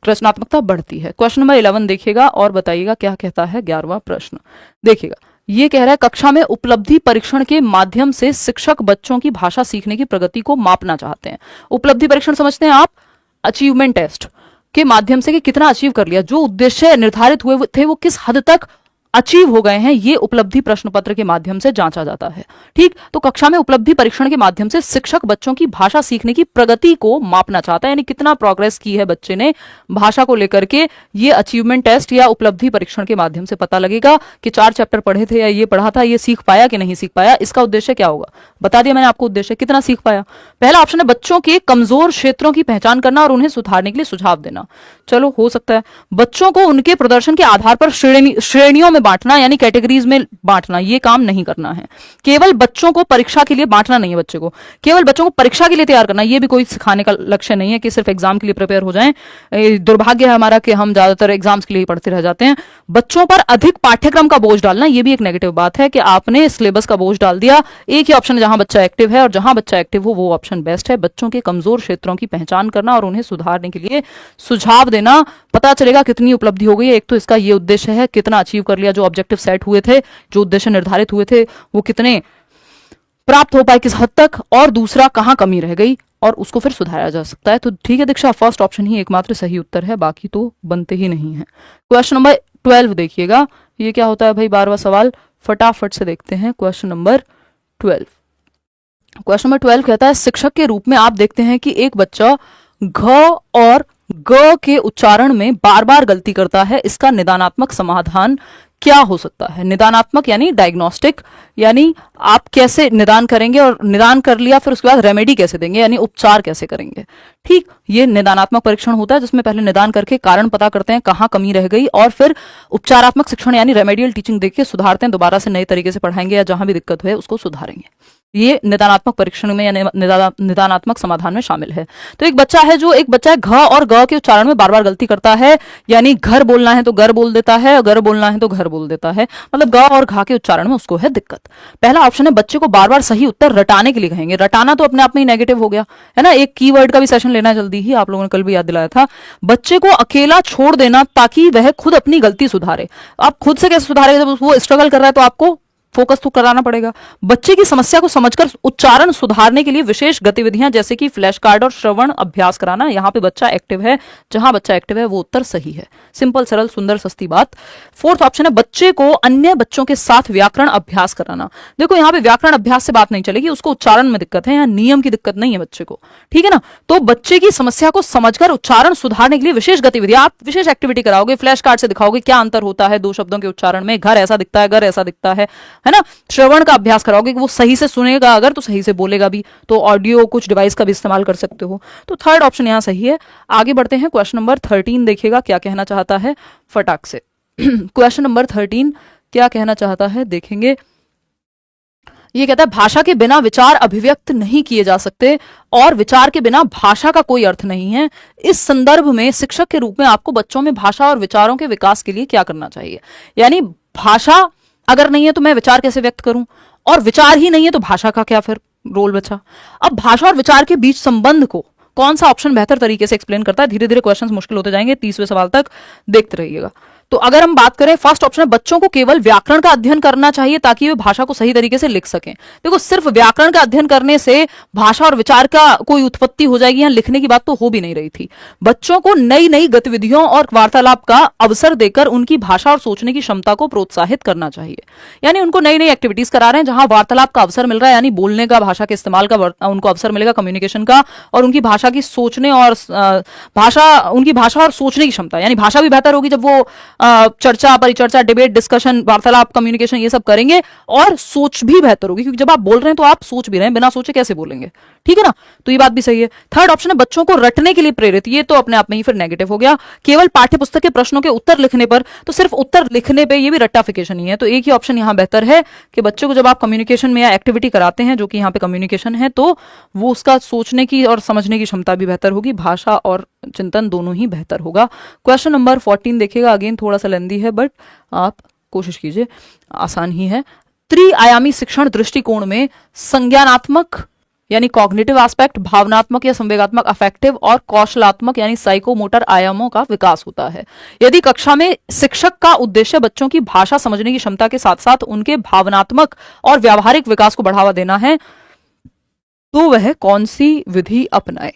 रचनात्मकता बढ़ती है। क्वेश्चन नंबर 11 देखिएगा और बताइएगा क्या कहता है 11वां प्रश्न। देखिएगा, ये कह रहा है कक्षा में उपलब्धि परीक्षण के माध्यम से शिक्षक बच्चों की भाषा सीखने की प्रगति को मापना चाहते हैं। उपलब्धि परीक्षण समझते हैं आप? अचीवमेंट टेस्ट के माध्यम से कि कितना अचीव कर लिया, जो उद्देश्य निर्धारित हुए थे वो किस हद तक अचीव हो गए हैं, ये उपलब्धि प्रश्न पत्र के माध्यम से जांचा जाता है। ठीक, तो कक्षा में उपलब्धि परीक्षण के माध्यम से शिक्षक बच्चों की भाषा सीखने की प्रगति को मापना चाहता है, यानी कितना प्रोग्रेस की है बच्चे ने भाषा को लेकर के। ये अचीवमेंट टेस्ट या उपलब्धि परीक्षण के माध्यम से पता लगेगा कि 4 चैप्टर पढ़े थे या ये पढ़ा था, ये सीख पाया कि नहीं सीख पाया। इसका उद्देश्य क्या होगा? बता दिया मैंने आपको उद्देश्य, कितना सीख पाया। पहला ऑप्शन है बच्चों के कमजोर क्षेत्रों की पहचान करना और उन्हें सुधारने के लिए सुझाव देना। चलो, हो सकता है बच्चों को उनके प्रदर्शन के आधार पर श्रेणियों में बांटना, यानी कैटेगरीज में बांटना, ये काम नहीं करना है। केवल बच्चों को परीक्षा के लिए बांटना नहीं है, बच्चे को केवल बच्चों को परीक्षा के लिए तैयार करना, ये भी कोई सिखाने का लक्ष्य नहीं है कि सिर्फ एग्जाम के लिए प्रिपेयर हो जाएं। दुर्भाग्य है हमारा कि हम ज्यादातर एग्जाम्स के लिए पढ़ते रह जाते हैं। बच्चों पर अधिक पाठ्यक्रम का बोझ डालना, ये भी एक नेगेटिव बात है कि आपने सिलेबस का बोझ डाल दिया। एक ही ऑप्शन है जहां बच्चा एक्टिव है, और जहां बच्चा एक्टिव हो वो ऑप्शन बेस्ट है। बच्चों के कमजोर क्षेत्रों की पहचान करना और उन्हें सुधारने के लिए सुझाव देना, पता चलेगा कितनी उपलब्धि हो गई है। एक तो इसका ये उद्देश्य है कितना अचीव कर लिया, जो ऑब्जेक्टिव सेट हुए थे, जो उद्देश्य निर्धारित हुए थे वो कितने प्राप्त हो पाए, किस हद तक, और दूसरा कहां कमी रह गई और उसको फिर सुधारा जा सकता है। तो ठीक है दीक्षा, फर्स्ट ऑप्शन ही एकमात्र सही उत्तर है, बाकी तो बनते ही नहीं है। क्वेश्चन नंबर 12 देखिएगा, ये क्या होता है भाई 12वां सवाल, फटाफट से देखते हैं। क्वेश्चन नंबर 12, क्वेश्चन नंबर 12 कहता है शिक्षक के रूप में आप देखते हैं कि एक बच्चा घ और ग के उच्चारण में बार बार गलती करता है, इसका निदानात्मक समाधान क्या हो सकता है? निदानात्मक यानी डायग्नोस्टिक, यानी आप कैसे निदान करेंगे, और निदान कर लिया फिर उसके बाद रेमेडी कैसे देंगे, यानी उपचार कैसे करेंगे। ठीक, ये निदानात्मक परीक्षण होता है जिसमें पहले निदान करके कारण पता करते हैं कहां कमी रह गई, और फिर उपचारात्मक शिक्षण यानी रेमेडियल टीचिंग देके सुधारते हैं, दोबारा से नए तरीके से पढ़ाएंगे या जहां भी दिक्कत है उसको सुधारेंगे। ये निदानात्मक परीक्षण में या निदानात्मक समाधान में शामिल है। तो एक बच्चा है घ और ग के उच्चारण में बार बार गलती करता है, यानी घर बोलना है तो गर बोल देता है, गर बोलना है तो घर बोल देता है, मतलब ग और घ के उच्चारण में उसको है दिक्कत। पहला ऑप्शन है बच्चे को बार बार सही उत्तर रटाने के लिए कहेंगे। रटाना तो अपने आप में ही नेगेटिव हो गया है ना, एक कीवर्ड का भी सेशन लेना जल्दी ही, आप लोगों ने कल भी याद दिलाया था। बच्चे को अकेला छोड़ देना ताकि वह खुद अपनी गलती सुधारे। आप खुद से कैसे सुधारेगा, जब वो स्ट्रगल कर रहा है तो आपको फोकस तो कराना पड़ेगा। बच्चे की समस्या को समझकर उच्चारण सुधारने के लिए विशेष गतिविधियां जैसे कि फ्लैश कार्ड और श्रवण अभ्यास कराना। यहां पे बच्चा एक्टिव है, जहां बच्चा एक्टिव है वो उत्तर सही है। सिंपल, सरल, सुंदर, सस्ती बात। फोर्थ ऑप्शन है बच्चे को अन्य बच्चों के साथ व्याकरण अभ्यास कराना। देखो यहाँ पे व्याकरण अभ्यास से बात नहीं चलेगी, उसको उच्चारण में दिक्कत है, यहाँ नियम की दिक्कत नहीं है बच्चे को, ठीक है ना। तो बच्चे की समस्या को समझकर उच्चारण सुधारने के लिए विशेष गतिविधि, आप विशेष एक्टिविटी कराओगे, फ्लैश कार्ड से दिखाओगे क्या अंतर होता है दो शब्दों के उच्चारण में, घर ऐसा दिखता है, घर ऐसा दिखता है ना। श्रवण का अभ्यास कराओगे कि वो सही से सुनेगा, अगर तो सही से बोलेगा भी, तो ऑडियो कुछ डिवाइस का भी इस्तेमाल कर सकते हो। तो थर्ड ऑप्शन यहां सही है। आगे बढ़ते हैं, क्वेश्चन नंबर 13 देखिएगा क्या कहना चाहता है फटाक से। क्वेश्चन नंबर 13 क्या कहना चाहता है देखेंगे। ये कहता है भाषा के बिना विचार अभिव्यक्त नहीं किए जा सकते और विचार के बिना भाषा का कोई अर्थ नहीं है। इस संदर्भ में शिक्षक के रूप में आपको बच्चों में भाषा और विचारों के विकास के लिए क्या करना चाहिए। यानी भाषा अगर नहीं है तो मैं विचार कैसे व्यक्त करूं, और विचार ही नहीं है तो भाषा का क्या फिर रोल बचा। अब भाषा और विचार के बीच संबंध को कौन सा ऑप्शन बेहतर तरीके से एक्सप्लेन करता है। धीरे धीरे क्वेश्चंस मुश्किल होते जाएंगे, 30वें सवाल तक देखते रहिएगा। तो अगर हम बात करें, फर्स्ट ऑप्शन है बच्चों को केवल व्याकरण का अध्ययन करना चाहिए ताकि वे भाषा को सही तरीके से लिख सकें। देखो सिर्फ व्याकरण का अध्ययन करने से भाषा और विचार का कोई उत्पत्ति हो जाएगी, यहां लिखने की बात तो हो भी नहीं रही थी। बच्चों को नई नई गतिविधियों और वार्तालाप का अवसर देकर उनकी भाषा और सोचने की क्षमता को प्रोत्साहित करना चाहिए। यानी उनको नई नई एक्टिविटीज करा रहे हैं जहां वार्तालाप का अवसर मिल रहा है, यानी बोलने का, भाषा के इस्तेमाल का उनको अवसर मिलेगा, कम्युनिकेशन का, और उनकी भाषा की सोचने और उनकी भाषा और सोचने की क्षमता, यानी भाषा भी बेहतर होगी जब वो चर्चा, परिचर्चा, डिबेट, डिस्कशन, वार्तालाप, कम्युनिकेशन, ये सब करेंगे और सोच भी बेहतर होगी, क्योंकि जब आप बोल रहे हैं तो आप सोच भी रहे हैं, बिना सोचे कैसे बोलेंगे, ठीक है ना। तो ये बात भी सही है। थर्ड ऑप्शन है बच्चों को रटने के लिए प्रेरित, ये तो अपने आप में ही फिर नेगेटिव हो गया। केवल पाठ्य पुस्तक के प्रश्नों के उत्तर लिखने पर, तो सिर्फ उत्तर लिखने पे ये भी रट्टाफिकेशन ही है। तो एक ही ऑप्शन यहां बेहतर है कि बच्चों को जब आप कम्युनिकेशन में या एक्टिविटी कराते हैं, जो कि यहाँ पे कम्युनिकेशन है, तो वो उसका सोचने की और समझने की क्षमता भी बेहतर होगी, भाषा और चिंतन दोनों ही बेहतर होगा। क्वेश्चन नंबर 14 देखिएगा, अगेन थोड़ा सा लेंदी है बट आप कोशिश कीजिए, आसान ही है। त्रिआयामी शिक्षण दृष्टिकोण में संज्ञानात्मक यानी कॉग्निटिव एस्पेक्ट, भावनात्मक या संवेगात्मक अफेक्टिव और कौशलात्मक यानी साइकोमोटर आयामों का विकास होता है। यदि कक्षा में शिक्षक का उद्देश्य बच्चों की भाषा समझने की क्षमता के साथ साथ उनके भावनात्मक और व्यावहारिक विकास को बढ़ावा देना है, तो वह कौन सी विधि अपनाए।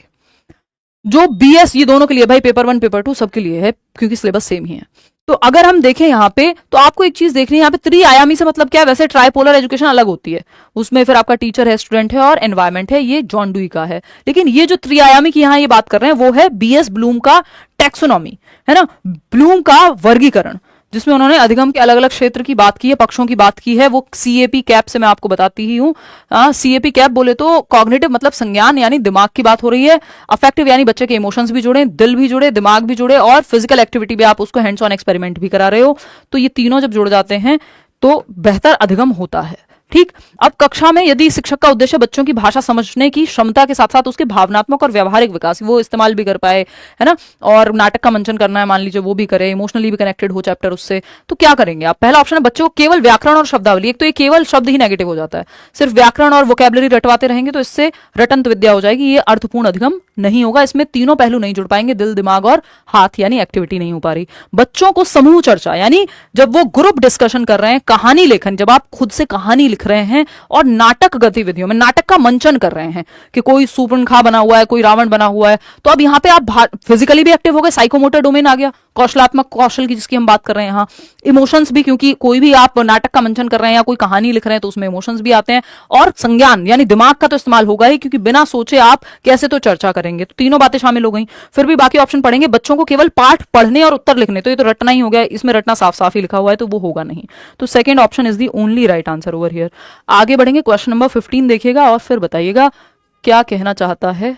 जो बीएस, ये दोनों के लिए भाई, पेपर 1 पेपर 2 सबके लिए है, क्योंकि सिलेबस सेम ही है। तो अगर हम देखें यहाँ पे, तो आपको एक चीज देखनी है, यहाँ पे त्रिआयामी से मतलब क्या है, वैसे ट्राइपोलर एजुकेशन अलग होती है, उसमें फिर आपका टीचर है, स्टूडेंट है और एनवायरमेंट है, ये जॉन डुई का है। लेकिन ये जो त्रिआयामी की यहाँ ये बात कर रहे हैं वो है बीएस ब्लूम का टैक्सोनॉमी, है ना, ब्लूम का वर्गीकरण, जिसमें उन्होंने अधिगम के अलग अलग क्षेत्र की बात की है, पक्षों की बात की है। वो सीएपी कैप से मैं आपको बताती ही हूं। सीएपी कैप बोले तो कॉग्निटिव मतलब संज्ञान यानी दिमाग की बात हो रही है, अफेक्टिव यानी बच्चे के इमोशंस भी जुड़े, दिल भी जुड़े, दिमाग भी जुड़े, और फिजिकल एक्टिविटी भी, आप उसको हैंड्स ऑन एक्सपेरिमेंट भी करा रहे हो। तो ये तीनों जब जुड़ जाते हैं तो बेहतर अधिगम होता है, ठीक। अब कक्षा में यदि शिक्षक का उद्देश्य बच्चों की भाषा समझने की क्षमता के साथ साथ उसके भावनात्मक और व्यावहारिक विकास, वो इस्तेमाल भी कर पाए, है ना, और नाटक का मंचन करना है मान लीजिए, वो भी करे, इमोशनली भी कनेक्टेड हो चैप्टर उससे, तो क्या करेंगे आप। पहला ऑप्शन है बच्चों को केवल व्याकरण और शब्दावली, एक तो ये केवल शब्द ही नेगेटिव हो जाता है, सिर्फ व्याकरण और वोकैबुलरी रटवाते रहेंगे तो इससे रटंत विद्या हो जाएगी, ये अर्थपूर्ण अधिगम नहीं होगा, इसमें तीनों पहलू नहीं जुड़ पाएंगे, दिल, दिमाग और हाथ यानी एक्टिविटी नहीं हो पा रही। बच्चों को समूह चर्चा यानी जब वो ग्रुप डिस्कशन कर रहे हैं, कहानी लेखन, जब आप खुद से कहानी लिख रहे हैं और नाटक गतिविधियों में नाटक का मंचन कर रहे हैं कि कोई सूर्पणखा बना हुआ है, कोई रावण बना हुआ है, तो अब यहां पे आप फिजिकली भी एक्टिव हो गए, साइकोमोटर डोमेन आ गया, कौशलात्मक कौशल की जिसकी हम बात कर रहे हैं यहाँ, इमोशंस भी, क्योंकि कोई भी आप नाटक का मंचन कर रहे हैं या कोई कहानी लिख रहे हैं तो उसमें इमोशंस भी आते हैं, और संज्ञान यानी दिमाग का तो इस्तेमाल होगा ही, क्योंकि बिना सोचे आप कैसे तो चर्चा करेंगे। तो तीनों बातें शामिल हो गई। फिर भी बाकी ऑप्शन पढ़ेंगे, बच्चों को केवल पाठ पढ़ने और उत्तर लिखने, तो ये तो रटना ही हो गया, इसमें रटना साफ साफ ही लिखा हुआ है तो वो होगा नहीं। तो second option is the only right answer over here. आगे बढ़ेंगे, क्वेश्चन नंबर 15 देखिएगा और फिर बताइएगा क्या कहना चाहता है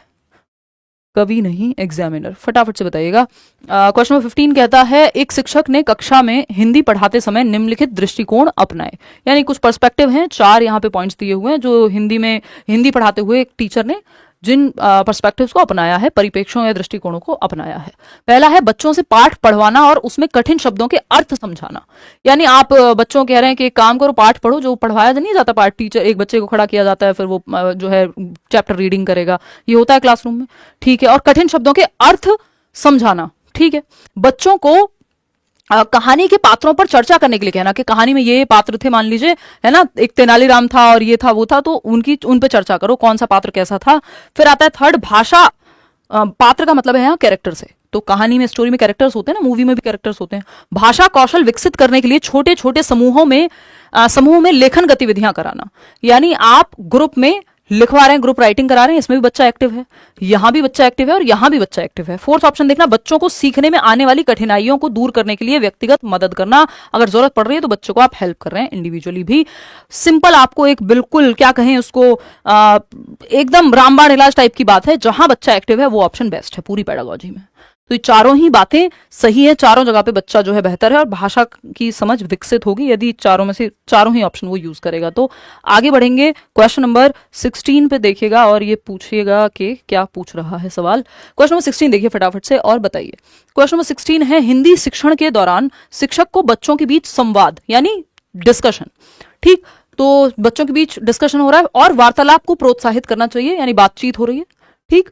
कवि नहीं एग्जामिनर, फटाफट से बताइएगा। क्वेश्चन नंबर 15 कहता है, एक शिक्षक ने कक्षा में हिंदी पढ़ाते समय निम्नलिखित दृष्टिकोण अपनाए, यानी कुछ पर्सपेक्टिव हैं, 4 यहाँ पे पॉइंट्स दिए हुए हैं जो हिंदी पढ़ाते हुए एक टीचर ने जिन पर्सपेक्टिव्स को अपनाया है, परिप्रेक्ष्यों या दृष्टिकोणों को अपनाया है। पहला है बच्चों से पाठ पढ़वाना और उसमें कठिन शब्दों के अर्थ समझाना, यानी आप बच्चों कह रहे हैं कि एक काम करो, पाठ पढ़ो, जो पढ़वाया नहीं जाता पाठ, टीचर एक बच्चे को खड़ा किया जाता है, फिर वो जो है चैप्टर रीडिंग करेगा, ये होता है क्लासरूम में, ठीक है, और कठिन शब्दों के अर्थ समझाना, ठीक है। बच्चों को कहानी के पात्रों पर चर्चा करने के लिए कहना कि कहानी में ये पात्र थे मान लीजिए, है ना, एक तेनालीराम था और ये था वो था, तो उन पे चर्चा करो, कौन सा पात्र कैसा था। फिर आता है थर्ड, भाषा, पात्र का मतलब है यहाँ कैरेक्टर से, तो कहानी में स्टोरी में कैरेक्टर्स होते हैं ना, मूवी में भी कैरेक्टर्स होते हैं। भाषा कौशल विकसित करने के लिए छोटे छोटे समूह में लेखन गतिविधियां कराना, यानी आप ग्रुप में लिखवा रहे हैं, ग्रुप राइटिंग करा रहे हैं, इसमें भी बच्चा एक्टिव है, यहां भी बच्चा एक्टिव है और यहां भी बच्चा एक्टिव है। फोर्थ ऑप्शन देखना, बच्चों को सीखने में आने वाली कठिनाइयों को दूर करने के लिए व्यक्तिगत मदद करना, अगर जरूरत पड़ रही है तो बच्चों को आप हेल्प कर रहे हैं इंडिविजुअली भी। सिंपल, आपको एक बिल्कुल क्या कहें उसको, एकदम रामबाण इलाज टाइप की बात है, जहां बच्चा एक्टिव है वो ऑप्शन बेस्ट है पूरी पेडागोजी में। तो ये चारों ही बातें सही है, चारों जगह पे बच्चा जो है बेहतर है और भाषा की समझ विकसित होगी यदि चारों में से चारों ही ऑप्शन वो यूज करेगा। तो आगे बढ़ेंगे, क्वेश्चन नंबर 16 पे देखिएगा और ये पूछिएगा कि क्या पूछ रहा है सवाल। क्वेश्चन नंबर 16 देखिए फटाफट से और बताइए। क्वेश्चन नंबर 16 है, हिंदी शिक्षण के दौरान शिक्षक को बच्चों के बीच संवाद यानी डिस्कशन, ठीक, तो बच्चों के बीच डिस्कशन हो रहा है और वार्तालाप को प्रोत्साहित करना चाहिए, यानी बातचीत हो रही है, ठीक,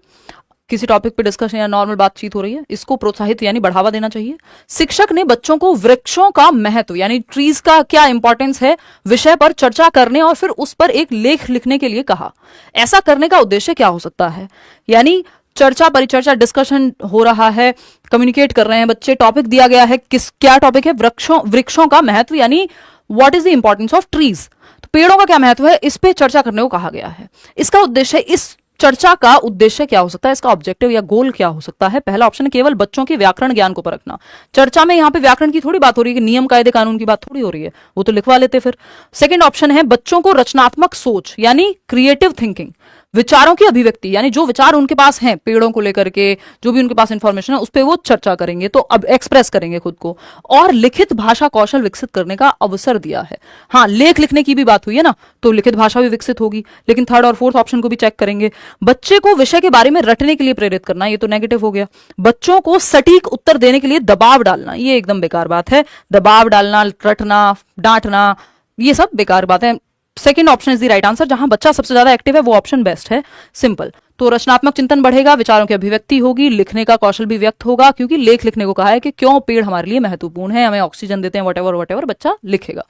किसी टॉपिक पे डिस्कशन या नॉर्मल बातचीत हो रही है, इसको प्रोत्साहित यानी बढ़ावा देना चाहिए। शिक्षक ने बच्चों को वृक्षों का महत्व यानी ट्रीज का क्या इंपॉर्टेंस है विषय पर चर्चा करने और फिर उस पर एक लेख लिखने के लिए कहा। ऐसा करने का उद्देश्य क्या हो सकता है, यानी चर्चा परिचर्चा डिस्कशन हो रहा है, कम्युनिकेट कर रहे हैं बच्चे, टॉपिक दिया गया है, क्या टॉपिक है, वृक्षों का महत्व यानी what is the importance of trees, तो पेड़ों का क्या महत्व है, इस पे चर्चा करने को कहा गया है। इसका उद्देश्य इस चर्चा का उद्देश्य क्या हो सकता है, इसका ऑब्जेक्टिव या गोल क्या हो सकता है? पहला ऑप्शन है केवल बच्चों के व्याकरण ज्ञान को परखना। चर्चा में यहाँ पे व्याकरण की थोड़ी बात हो रही है कि नियम कायदे कानून की बात थोड़ी हो रही है, वो तो लिखवा लेते फिर। सेकंड ऑप्शन है बच्चों को रचनात्मक सोच यानी क्रिएटिव थिंकिंग, विचारों की अभिव्यक्ति यानी जो विचार उनके पास हैं पेड़ों को लेकर के, जो भी उनके पास इंफॉर्मेशन है उस पर वो चर्चा करेंगे, तो अब एक्सप्रेस करेंगे खुद को। और लिखित भाषा कौशल विकसित करने का अवसर दिया है। हाँ, लेख लिखने की भी बात हुई है ना, तो लिखित भाषा भी विकसित होगी। लेकिन थर्ड और फोर्थ ऑप्शन को भी चेक करेंगे। बच्चे को विषय के बारे में रटने के लिए प्रेरित करना, ये तो नेगेटिव हो गया। बच्चों को सटीक उत्तर देने के लिए दबाव डालना, ये एकदम बेकार बात है। दबाव डालना, रटना, डांटना, ये सब बेकार बात है। Second option is the right answer. जहां बच्चा सबसे ज्यादा एक्टिव है वो ऑप्शन बेस्ट है, सिंपल। तो रचनात्मक चिंतन बढ़ेगा, विचारों की अभिव्यक्ति होगी, लिखने का कौशल भी व्यक्त होगा, क्योंकि लेख लिखने को कहा है कि क्यों पेड़ हमारे लिए महत्वपूर्ण है, हमें ऑक्सीजन देते हैं, वट एवर बच्चा लिखेगा।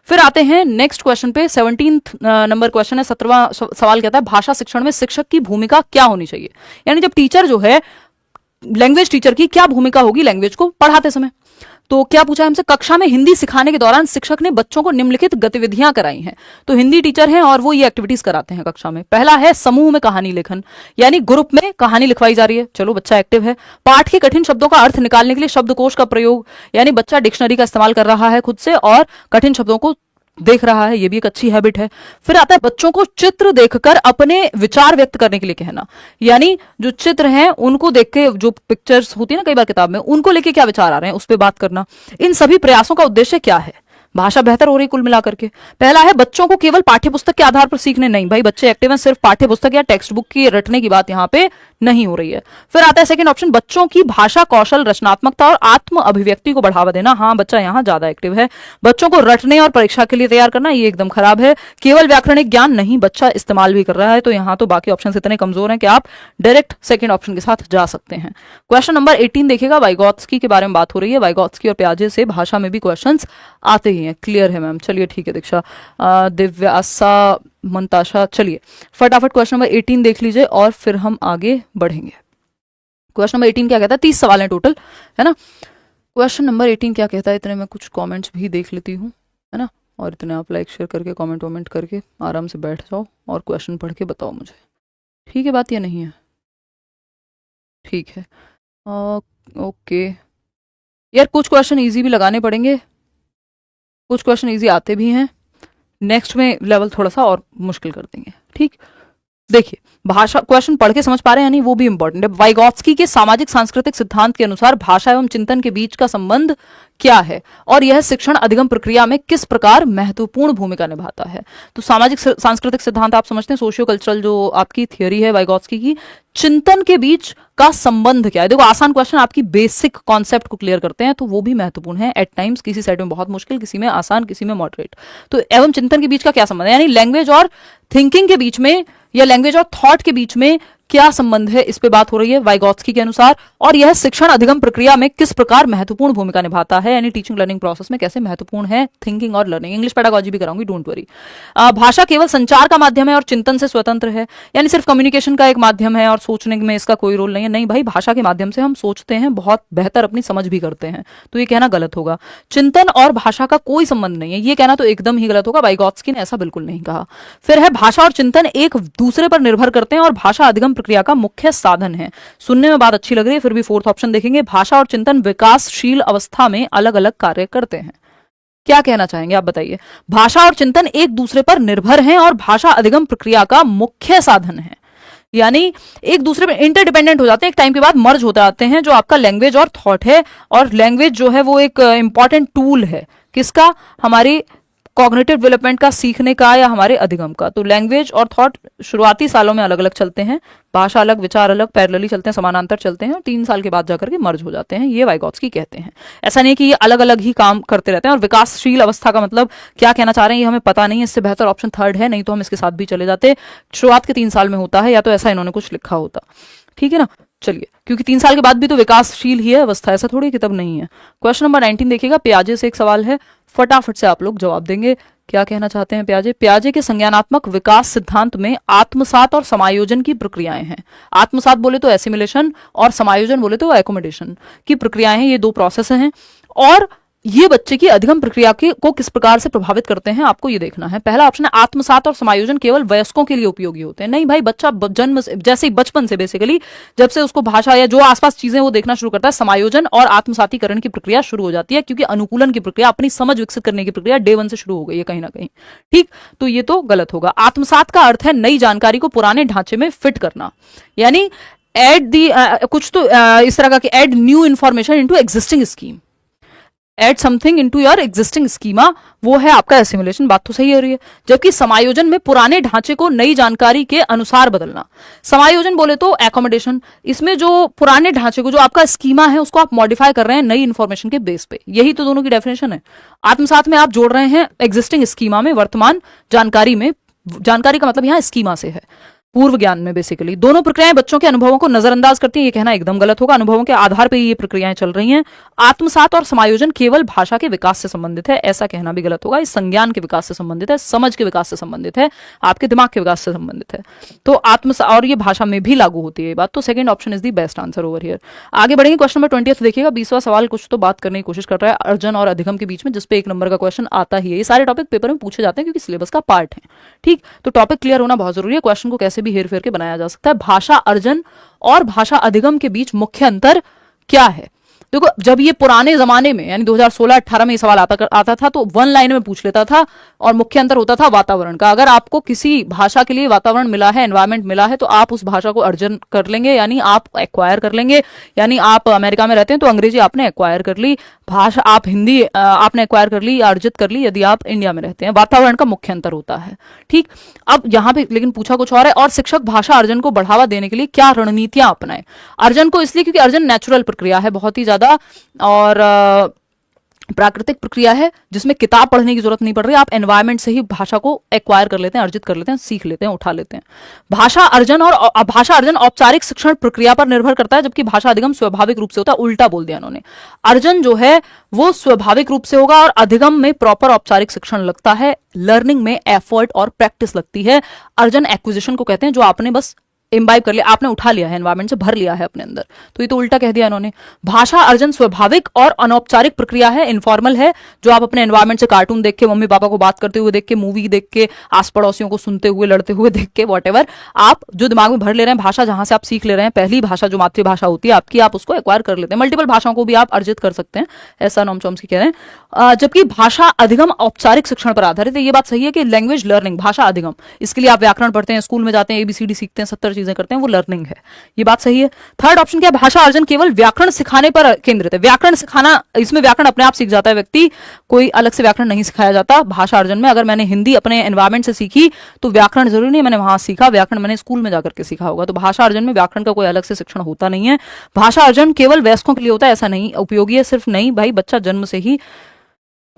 फिर आते हैं नेक्स्ट क्वेश्चन पे। 17th नंबर क्वेश्चन है, 17वां सवाल कहता है भाषा शिक्षण में शिक्षक की भूमिका क्या होनी चाहिए। यानी जब टीचर जो है, लैंग्वेज टीचर की क्या भूमिका होगी लैंग्वेज को पढ़ाते समय। तो क्या पूछा हमसे, कक्षा में हिंदी सिखाने के दौरान शिक्षक ने बच्चों को निम्नलिखित गतिविधियां कराई हैं। तो हिंदी टीचर हैं और वो ये एक्टिविटीज कराते हैं कक्षा में। पहला है समूह में कहानी लेखन, यानी ग्रुप में कहानी लिखवाई जा रही है, चलो बच्चा एक्टिव है। पाठ के कठिन शब्दों का अर्थ निकालने के लिए शब्दकोश का प्रयोग, यानी बच्चा डिक्शनरी का इस्तेमाल कर रहा है खुद से और कठिन शब्दों को देख रहा है, ये भी एक अच्छी हैबिट है। फिर आता है बच्चों को चित्र देखकर अपने विचार व्यक्त करने के लिए कहना, यानी जो चित्र हैं उनको देख के, जो पिक्चर्स होती है ना कई बार किताब में, उनको लेके क्या विचार आ रहे हैं उस पर बात करना। इन सभी प्रयासों का उद्देश्य क्या है? भाषा बेहतर हो रही कुल मिलाकर के। पहला है बच्चों को केवल पाठ्यपुस्तक के आधार पर सीखने नहीं, भाई बच्चे एक्टिव हैं, सिर्फ पाठ्यपुस्तक या टेक्स्ट बुक की रटने की बात यहाँ पे नहीं हो रही है। फिर आता है सेकंड ऑप्शन, बच्चों की भाषा कौशल, रचनात्मकता और आत्म अभिव्यक्ति को बढ़ावा देना। हाँ, बच्चा यहाँ ज्यादा एक्टिव है। बच्चों को रटने और परीक्षा के लिए तैयार करना, ये एकदम खराब है। केवल व्याकरणिक ज्ञान नहीं, बच्चा इस्तेमाल भी कर रहा है, तो यहाँ तो बाकी ऑप्शन इतने कमजोर हैं कि आप डायरेक्ट सेकंड ऑप्शन के साथ जा सकते हैं। क्वेश्चन नंबर 18 देखिएगा, वाइगोत्स्की के बारे में बात हो रही है। वाइगोत्स्की और पियाजे से भाषा में भी क्वेश्चन आते ही हैं, क्लियर है मैम। चलिए ठीक है दीक्षा, दिव्यासा, मंताशा, चलिए फटाफट क्वेश्चन नंबर 18 देख लीजिए और फिर हम आगे बढ़ेंगे। क्वेश्चन नंबर 18 क्या कहता है, 30 सवाल हैं टोटल, है ना। क्वेश्चन नंबर 18 क्या कहता है, इतने में कुछ कमेंट्स भी देख लेती हूँ, है ना, और इतने आप लाइक शेयर करके कमेंट करके आराम से बैठ जाओ और क्वेश्चन पढ़ के बताओ मुझे, ठीक है बात या नहीं है? ठीक है, ओके यार, कुछ क्वेश्चन ईजी भी लगाने पड़ेंगे, कुछ क्वेश्चन ईजी आते भी हैं, नेक्स्ट में लेवल थोड़ा सा और मुश्किल कर देंगे, ठीक। देखिए, भाषा क्वेश्चन पढ़ के समझ पा रहे हैं, यानी वो भी इंपॉर्टेंट है। वाइगोत्स्की के सामाजिक सांस्कृतिक सिद्धांत के अनुसार भाषा एवं चिंतन के बीच का संबंध क्या है और यह शिक्षण अधिगम प्रक्रिया में किस प्रकार महत्वपूर्ण भूमिका निभाता है। तो सामाजिक सांस्कृतिक सिद्धांत आप समझते हैं, सोशियो कल्चरल जो आपकी थियोरी है वाइगोत्स्की की, चिंतन के बीच का संबंध क्या है। देखो, आसान क्वेश्चन आपकी बेसिक कॉन्सेप्ट को क्लियर करते हैं, तो वो भी महत्वपूर्ण है एट टाइम्स, किसी सेट में बहुत मुश्किल, किसी में आसान, किसी में मॉडरेट। तो एवं चिंतन के बीच का क्या संबंध है, यानी लैंग्वेज और थिंकिंग के बीच में या लैंग्वेज और थॉट के बीच में क्या संबंध है, इस पे बात हो रही है वाइगोत्स्की के अनुसार। और यह शिक्षण अधिगम प्रक्रिया में किस प्रकार महत्वपूर्ण भूमिका निभाता है, यानी टीचिंग लर्निंग प्रोसेस में कैसे महत्वपूर्ण है थिंकिंग और लर्निंग। इंग्लिश पेडागोजी भी कराऊंगी, डोंट वरी। भाषा केवल संचार का माध्यम है और चिंतन से स्वतंत्र है, यानी सिर्फ कम्युनिकेशन का एक माध्यम है और सोचने में इसका कोई रोल नहीं है। नहीं भाई, भाषा के माध्यम से हम सोचते हैं, बहुत बेहतर अपनी समझ भी करते हैं, तो ये कहना गलत होगा। चिंतन और भाषा का कोई संबंध नहीं है, ये कहना तो एकदम ही गलत होगा, वाइगोत्स्की ने ऐसा बिल्कुल नहीं कहा। फिर है भाषा और चिंतन एक दूसरे पर निर्भर करते हैं और भाषा अधिगम प्रक्रिया का मुख्य साधन है। सुनने में बात अच्छी लग रही है, फिर भी फोर्थ ऑप्शन देखेंगे, भाषा और चिंतन विकासशील अवस्था में अलग अलग कार्य करते हैं। क्या कहना चाहेंगे आप बताइए। भाषा और चिंतन एक दूसरे पर निर्भर हैं और भाषा अधिगम प्रक्रिया का मुख्य साधन है, यानी एक दूसरे पर इंटरडिपेंडेंट हो जाते हैं, एक टाइम के बाद मर्ज होते आते हैं। जो आपका लैंग्वेज और थॉट है, और लैंग्वेज जो है वो एक इंपॉर्टेंट टूल है किसका, हमारी कॉग्निटिव डेवलपमेंट का, सीखने का या हमारे अधिगम का। तो लैंग्वेज और थॉट शुरुआती सालों में अलग अलग चलते हैं, भाषा अलग, विचार अलग, पैरेलली चलते हैं, समानांतर चलते हैं, और 3 साल के बाद जाकर के मर्ज हो जाते हैं, ये वाइगोत्स्की कहते हैं। ऐसा नहीं कि ये अलग अलग ही काम करते रहते हैं। और विकासशील अवस्था का मतलब क्या कहना चाह रहे हैं ये हमें पता नहीं है, इससे बेहतर ऑप्शन थर्ड है, नहीं तो हम इसके साथ भी चले जाते। शुरुआत के 3 साल में होता है, या तो ऐसा इन्होंने कुछ लिखा होता, ठीक है ना। चलिए, क्योंकि 3 साल के बाद भी तो विकासशील ही है अवस्था, ऐसा थोड़ी कि तब नहीं है। क्वेश्चन नंबर 19 देखिएगा, पियाजे से एक सवाल है, फटाफट से आप लोग जवाब देंगे। क्या कहना चाहते हैं पियाजे। पियाजे के संज्ञानात्मक विकास सिद्धांत में आत्मसात और समायोजन की प्रक्रियाएं हैं। आत्मसात बोले तो एसिमिलेशन और समायोजन बोले तो एकोमोडेशन की प्रक्रियाएं हैं, ये 2 प्रोसेस हैं। और ये बच्चे की अधिगम प्रक्रिया को किस प्रकार से प्रभावित करते हैं, आपको ये देखना है। पहला ऑप्शन है आत्मसात और समायोजन केवल वयस्कों के लिए उपयोगी होते हैं। नहीं भाई, बच्चा जन्म से, जैसे ही बचपन से बेसिकली जब से उसको भाषा या जो आसपास चीजें वो देखना शुरू करता है, समायोजन और आत्मसातीकरण की प्रक्रिया शुरू हो जाती है, क्योंकि अनुकूलन की प्रक्रिया, अपनी समझ विकसित करने की प्रक्रिया डे 1 से शुरू हो गई है कहीं ना कहीं। ठीक, तो ये तो गलत होगा। आत्मसात का अर्थ है नई जानकारी को पुराने ढांचे में फिट करना, यानी एड दी कुछ तो इस तरह का कि add new information into existing scheme, add something into your existing schema, वो है आपका एसिमुलेशन। बात तो सही हो रही है। जबकि समायोजन में पुराने ढांचे को नई जानकारी के अनुसार बदलना। समायोजन बोले तो एकोमोडेशन, इसमें जो पुराने ढांचे को, जो आपका स्कीमा है, उसको आप मॉडिफाई कर रहे हैं नई इंफॉर्मेशन के बेस पे। यही तो दोनों की डेफिनेशन है। आत्मसात में आप जोड़ रहे हैं एग्जिस्टिंग स्कीमा में, वर्तमान जानकारी में, जानकारी का मतलब यहां स्कीमा से है, पूर्व ज्ञान में बेसिकली। दोनों प्रक्रियाएं बच्चों के अनुभवों को नजरअंदाज करती हैं, ये कहना एकदम गलत होगा। अनुभवों के आधार पर ये प्रक्रियाएं चल रही हैं। आत्मसात और समायोजन केवल भाषा के विकास से संबंधित है, ऐसा कहना भी गलत होगा। इस संज्ञान के विकास से संबंधित है, समझ के विकास से संबंधित है, आपके दिमाग के विकास से संबंधित है। तो आत्मसात, और ये भाषा में भी लागू होती है ये बात। तो second option is the best answer over here. आगे बढ़ेंगे, क्वेश्चन नंबर 20 देखिएगा। 20वां सवाल कुछ तो बात करने की कोशिश कर रहा है अर्जन और अधिगम के बीच में, जिसपे 1 नंबर का क्वेश्चन आता ही है। ये सारे टॉपिक पेपर में पूछे जाते हैं क्योंकि सिलेबस का पार्ट है। ठीक, तो टॉपिक क्लियर होना बहुत जरूरी है। क्वेश्चन को कैसे भी हेर फेर के बनाया जा सकता है। भाषा अर्जन और भाषा अधिगम के बीच मुख्य अंतर क्या है? देखो, जब ये पुराने जमाने में यानी 2016-18 में ये सवाल आता था तो 1 लाइन में पूछ लेता था, और मुख्य अंतर होता था वातावरण का। अगर आपको किसी भाषा के लिए वातावरण मिला है, एनवायरमेंट मिला है, तो आप उस भाषा को अर्जन कर लेंगे, यानी आप एक्वायर कर लेंगे। यानी आप अमेरिका में रहते हैं तो अंग्रेजी आपने एक्वायर कर ली, भाषा आप हिंदी आपने एक्वायर कर ली, अर्जित कर ली यदि आप इंडिया में रहते हैं। वातावरण का मुख्य अंतर होता है। ठीक, अब यहां पे लेकिन पूछा कुछ और है। और शिक्षक भाषा अर्जन को बढ़ावा देने के लिए क्या रणनीतियां अपनाएं? अर्जन को इसलिए क्योंकि अर्जन नेचुरल प्रक्रिया है, बहुत ही ज्यादा, और प्राकृतिक प्रक्रिया है, जिसमें किताब पढ़ने की जरूरत नहीं पड़ रही। आप एनवायरमेंट से ही भाषा को एक्वायर कर लेते हैं, अर्जित कर लेते हैं, सीख लेते हैं, उठा लेते हैं। भाषा अर्जन औपचारिक शिक्षण प्रक्रिया पर निर्भर करता है, जबकि भाषा अधिगम स्वाभाविक रूप से होता है। उल्टा बोल दिया इन्होंने। अर्जन जो है वो स्वाभाविक रूप से होगा, और अधिगम में प्रॉपर औपचारिक शिक्षण लगता है, लर्निंग में एफर्ट और प्रैक्टिस लगती है। अर्जन एक्विजिशन को कहते हैं, जो आपने बस इम्बाइब कर लिया, आपने उठा लिया है, एनवायरमेंट से भर लिया है अपने अंदर। तो ये तो उल्टा कह दिया इन्होंने। भाषा अर्जन स्वाभाविक और अनौपचारिक प्रक्रिया है, इनफॉर्मल है, जो आप अपने एनवायरमेंट से कार्टून देख के, मम्मी पापा को बात करते हुए देख के, मूवी देख के, आस पड़ोसियों को सुनते हुए, लड़ते हुए देख के, वॉटेवर आप जो दिमाग में भर ले रहे हैं, भाषा जहां से आप सीख ले रहे हैं, पहली भाषा जो मातृभाषा होती है आपकी, आप उसको एक्वायर कर लेते हैं। मल्टीपल भाषाओं को भी आप अर्जित कर सकते हैं, ऐसा नोम चॉम्स्की कह रहे हैं। जबकि भाषा अधिगम औपचारिक शिक्षण पर आधारित है। ये बात सही है कि लैंग्वेज लर्निंग, भाषा अधिगम, इसके लिए आप व्याकरण पढ़ते हैं, स्कूल में जाते हैं, ABCD सीखते हैं, 70 चीजें करते हैं, वो लर्निंग है। ये बात सही है। थर्ड ऑप्शन क्या है? भाषा अर्जन केवल व्याकरण सिखाने पर केंद्रित है। व्याकरण सिखाना, इसमें व्याकरण अपने आप सीख जाता है व्यक्ति, कोई अलग से व्याकरण नहीं सिखाया जाता भाषा अर्जन में। अगर मैंने हिंदी अपने एनवायरमेंट से सीखी तो व्याकरण जरूरी नहीं मैंने वहां सीखा, व्याकरण मैंने स्कूल में जाकर के सीखा होगा। तो भाषा अर्जन में व्याकरण का कोई अलग से शिक्षण होता नहीं है। भाषा अर्जन केवल वयस्कों के लिए होता है, ऐसा नहीं। उपयोगी है सिर्फ नहीं भाई, बच्चा जन्म से ही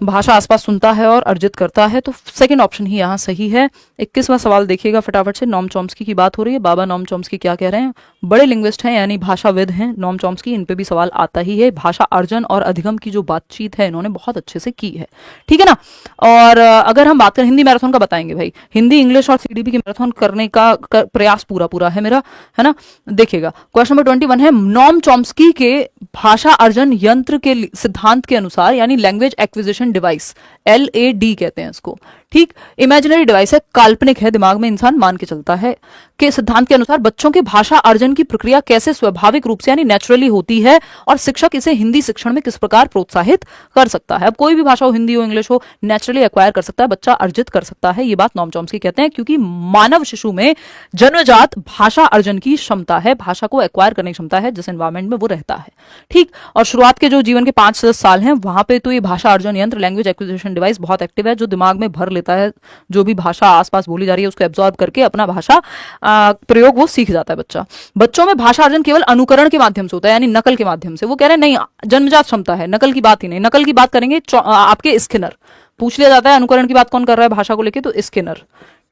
भाषा आसपास सुनता है और अर्जित करता है। तो सेकंड ऑप्शन ही यहां सही है। 21वां सवाल देखिएगा फटाफट से। नॉम चॉम्स्की की बात हो रही है। बाबा नॉम चॉम्स्की क्या कह रहे हैं? बड़े लिंग्विस्ट हैं, यानी भाषाविद हैं नॉम चॉम्स्की, इन पे भी सवाल आता ही है। भाषा अर्जन और अधिगम की जो बातचीत है इन्होंने बहुत अच्छे से की है, ठीक है ना। और अगर हम बात करें हिंदी मैराथन का, बताएंगे भाई, हिंदी, इंग्लिश और CDP की मैराथन करने का प्रयास पूरा है मेरा, है ना। देखिएगा क्वेश्चन नंबर 21 है, नॉम चॉम्स्की के भाषा अर्जन यंत्र के सिद्धांत के अनुसार, यानी लैंग्वेज एक्विजिशन डिवाइस, LAD कहते हैं इसको, ठीक। इमेजिनरी डिवाइस है, काल्पनिक है, दिमाग में इंसान मान के चलता है, के सिद्धांत के अनुसार बच्चों के भाषा अर्जन की प्रक्रिया कैसे स्वाभाविक रूप से यानी नेचुरली होती है, और शिक्षक इसे हिंदी शिक्षण में किस प्रकार प्रोत्साहित कर सकता है। अब कोई भी भाषा हो, हिंदी हो, इंग्लिश हो, नेचुरली एक्वायर कर सकता है बच्चा, अर्जित कर सकता है। ये बात नॉम चॉम्स्की कहते हैं, क्योंकि मानव शिशु में जन्मजात भाषा अर्जन की क्षमता है, भाषा को एक्वायर करने की क्षमता है जिस एनवायरमेंट में वो रहता है, ठीक। और शुरुआत के जो जीवन के 5 से 10 साल हैं वहां पे तो ये भाषा अर्जन यंत्र, लैंग्वेज एक्विजिशन डिवाइस बहुत एक्टिव है, जो दिमाग में भर लेता है जो भी भाषा आसपास बोली जा रही है उसको एब्जॉर्ब करके अपना भाषा प्रयोग वो सीख जाता है बच्चा। बच्चों में भाषा अर्जन केवल अनुकरण के माध्यम से होता है, यानी नकल के माध्यम से। वो कह रहे हैं नहीं, जन्मजात क्षमता है, नकल की बात ही नहीं। नकल की बात करेंगे आपके स्किनर, पूछ लिया जाता है अनुकरण की बात कौन कर रहा है भाषा को लेके, तो स्किनर,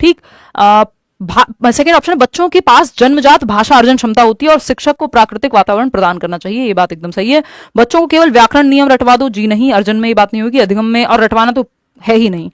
ठीक। सेकेंड ऑप्शन, बच्चों के पास जन्मजात भाषा अर्जन क्षमता होती है और शिक्षक को प्राकृतिक वातावरण प्रदान करना चाहिए। ये बात एकदम सही है। बच्चों को केवल व्याकरण नियम रटवा दो, जी नहीं, अर्जन में ये बात नहीं होगी, अधिगम में। और रटवाना तो है ही नहीं।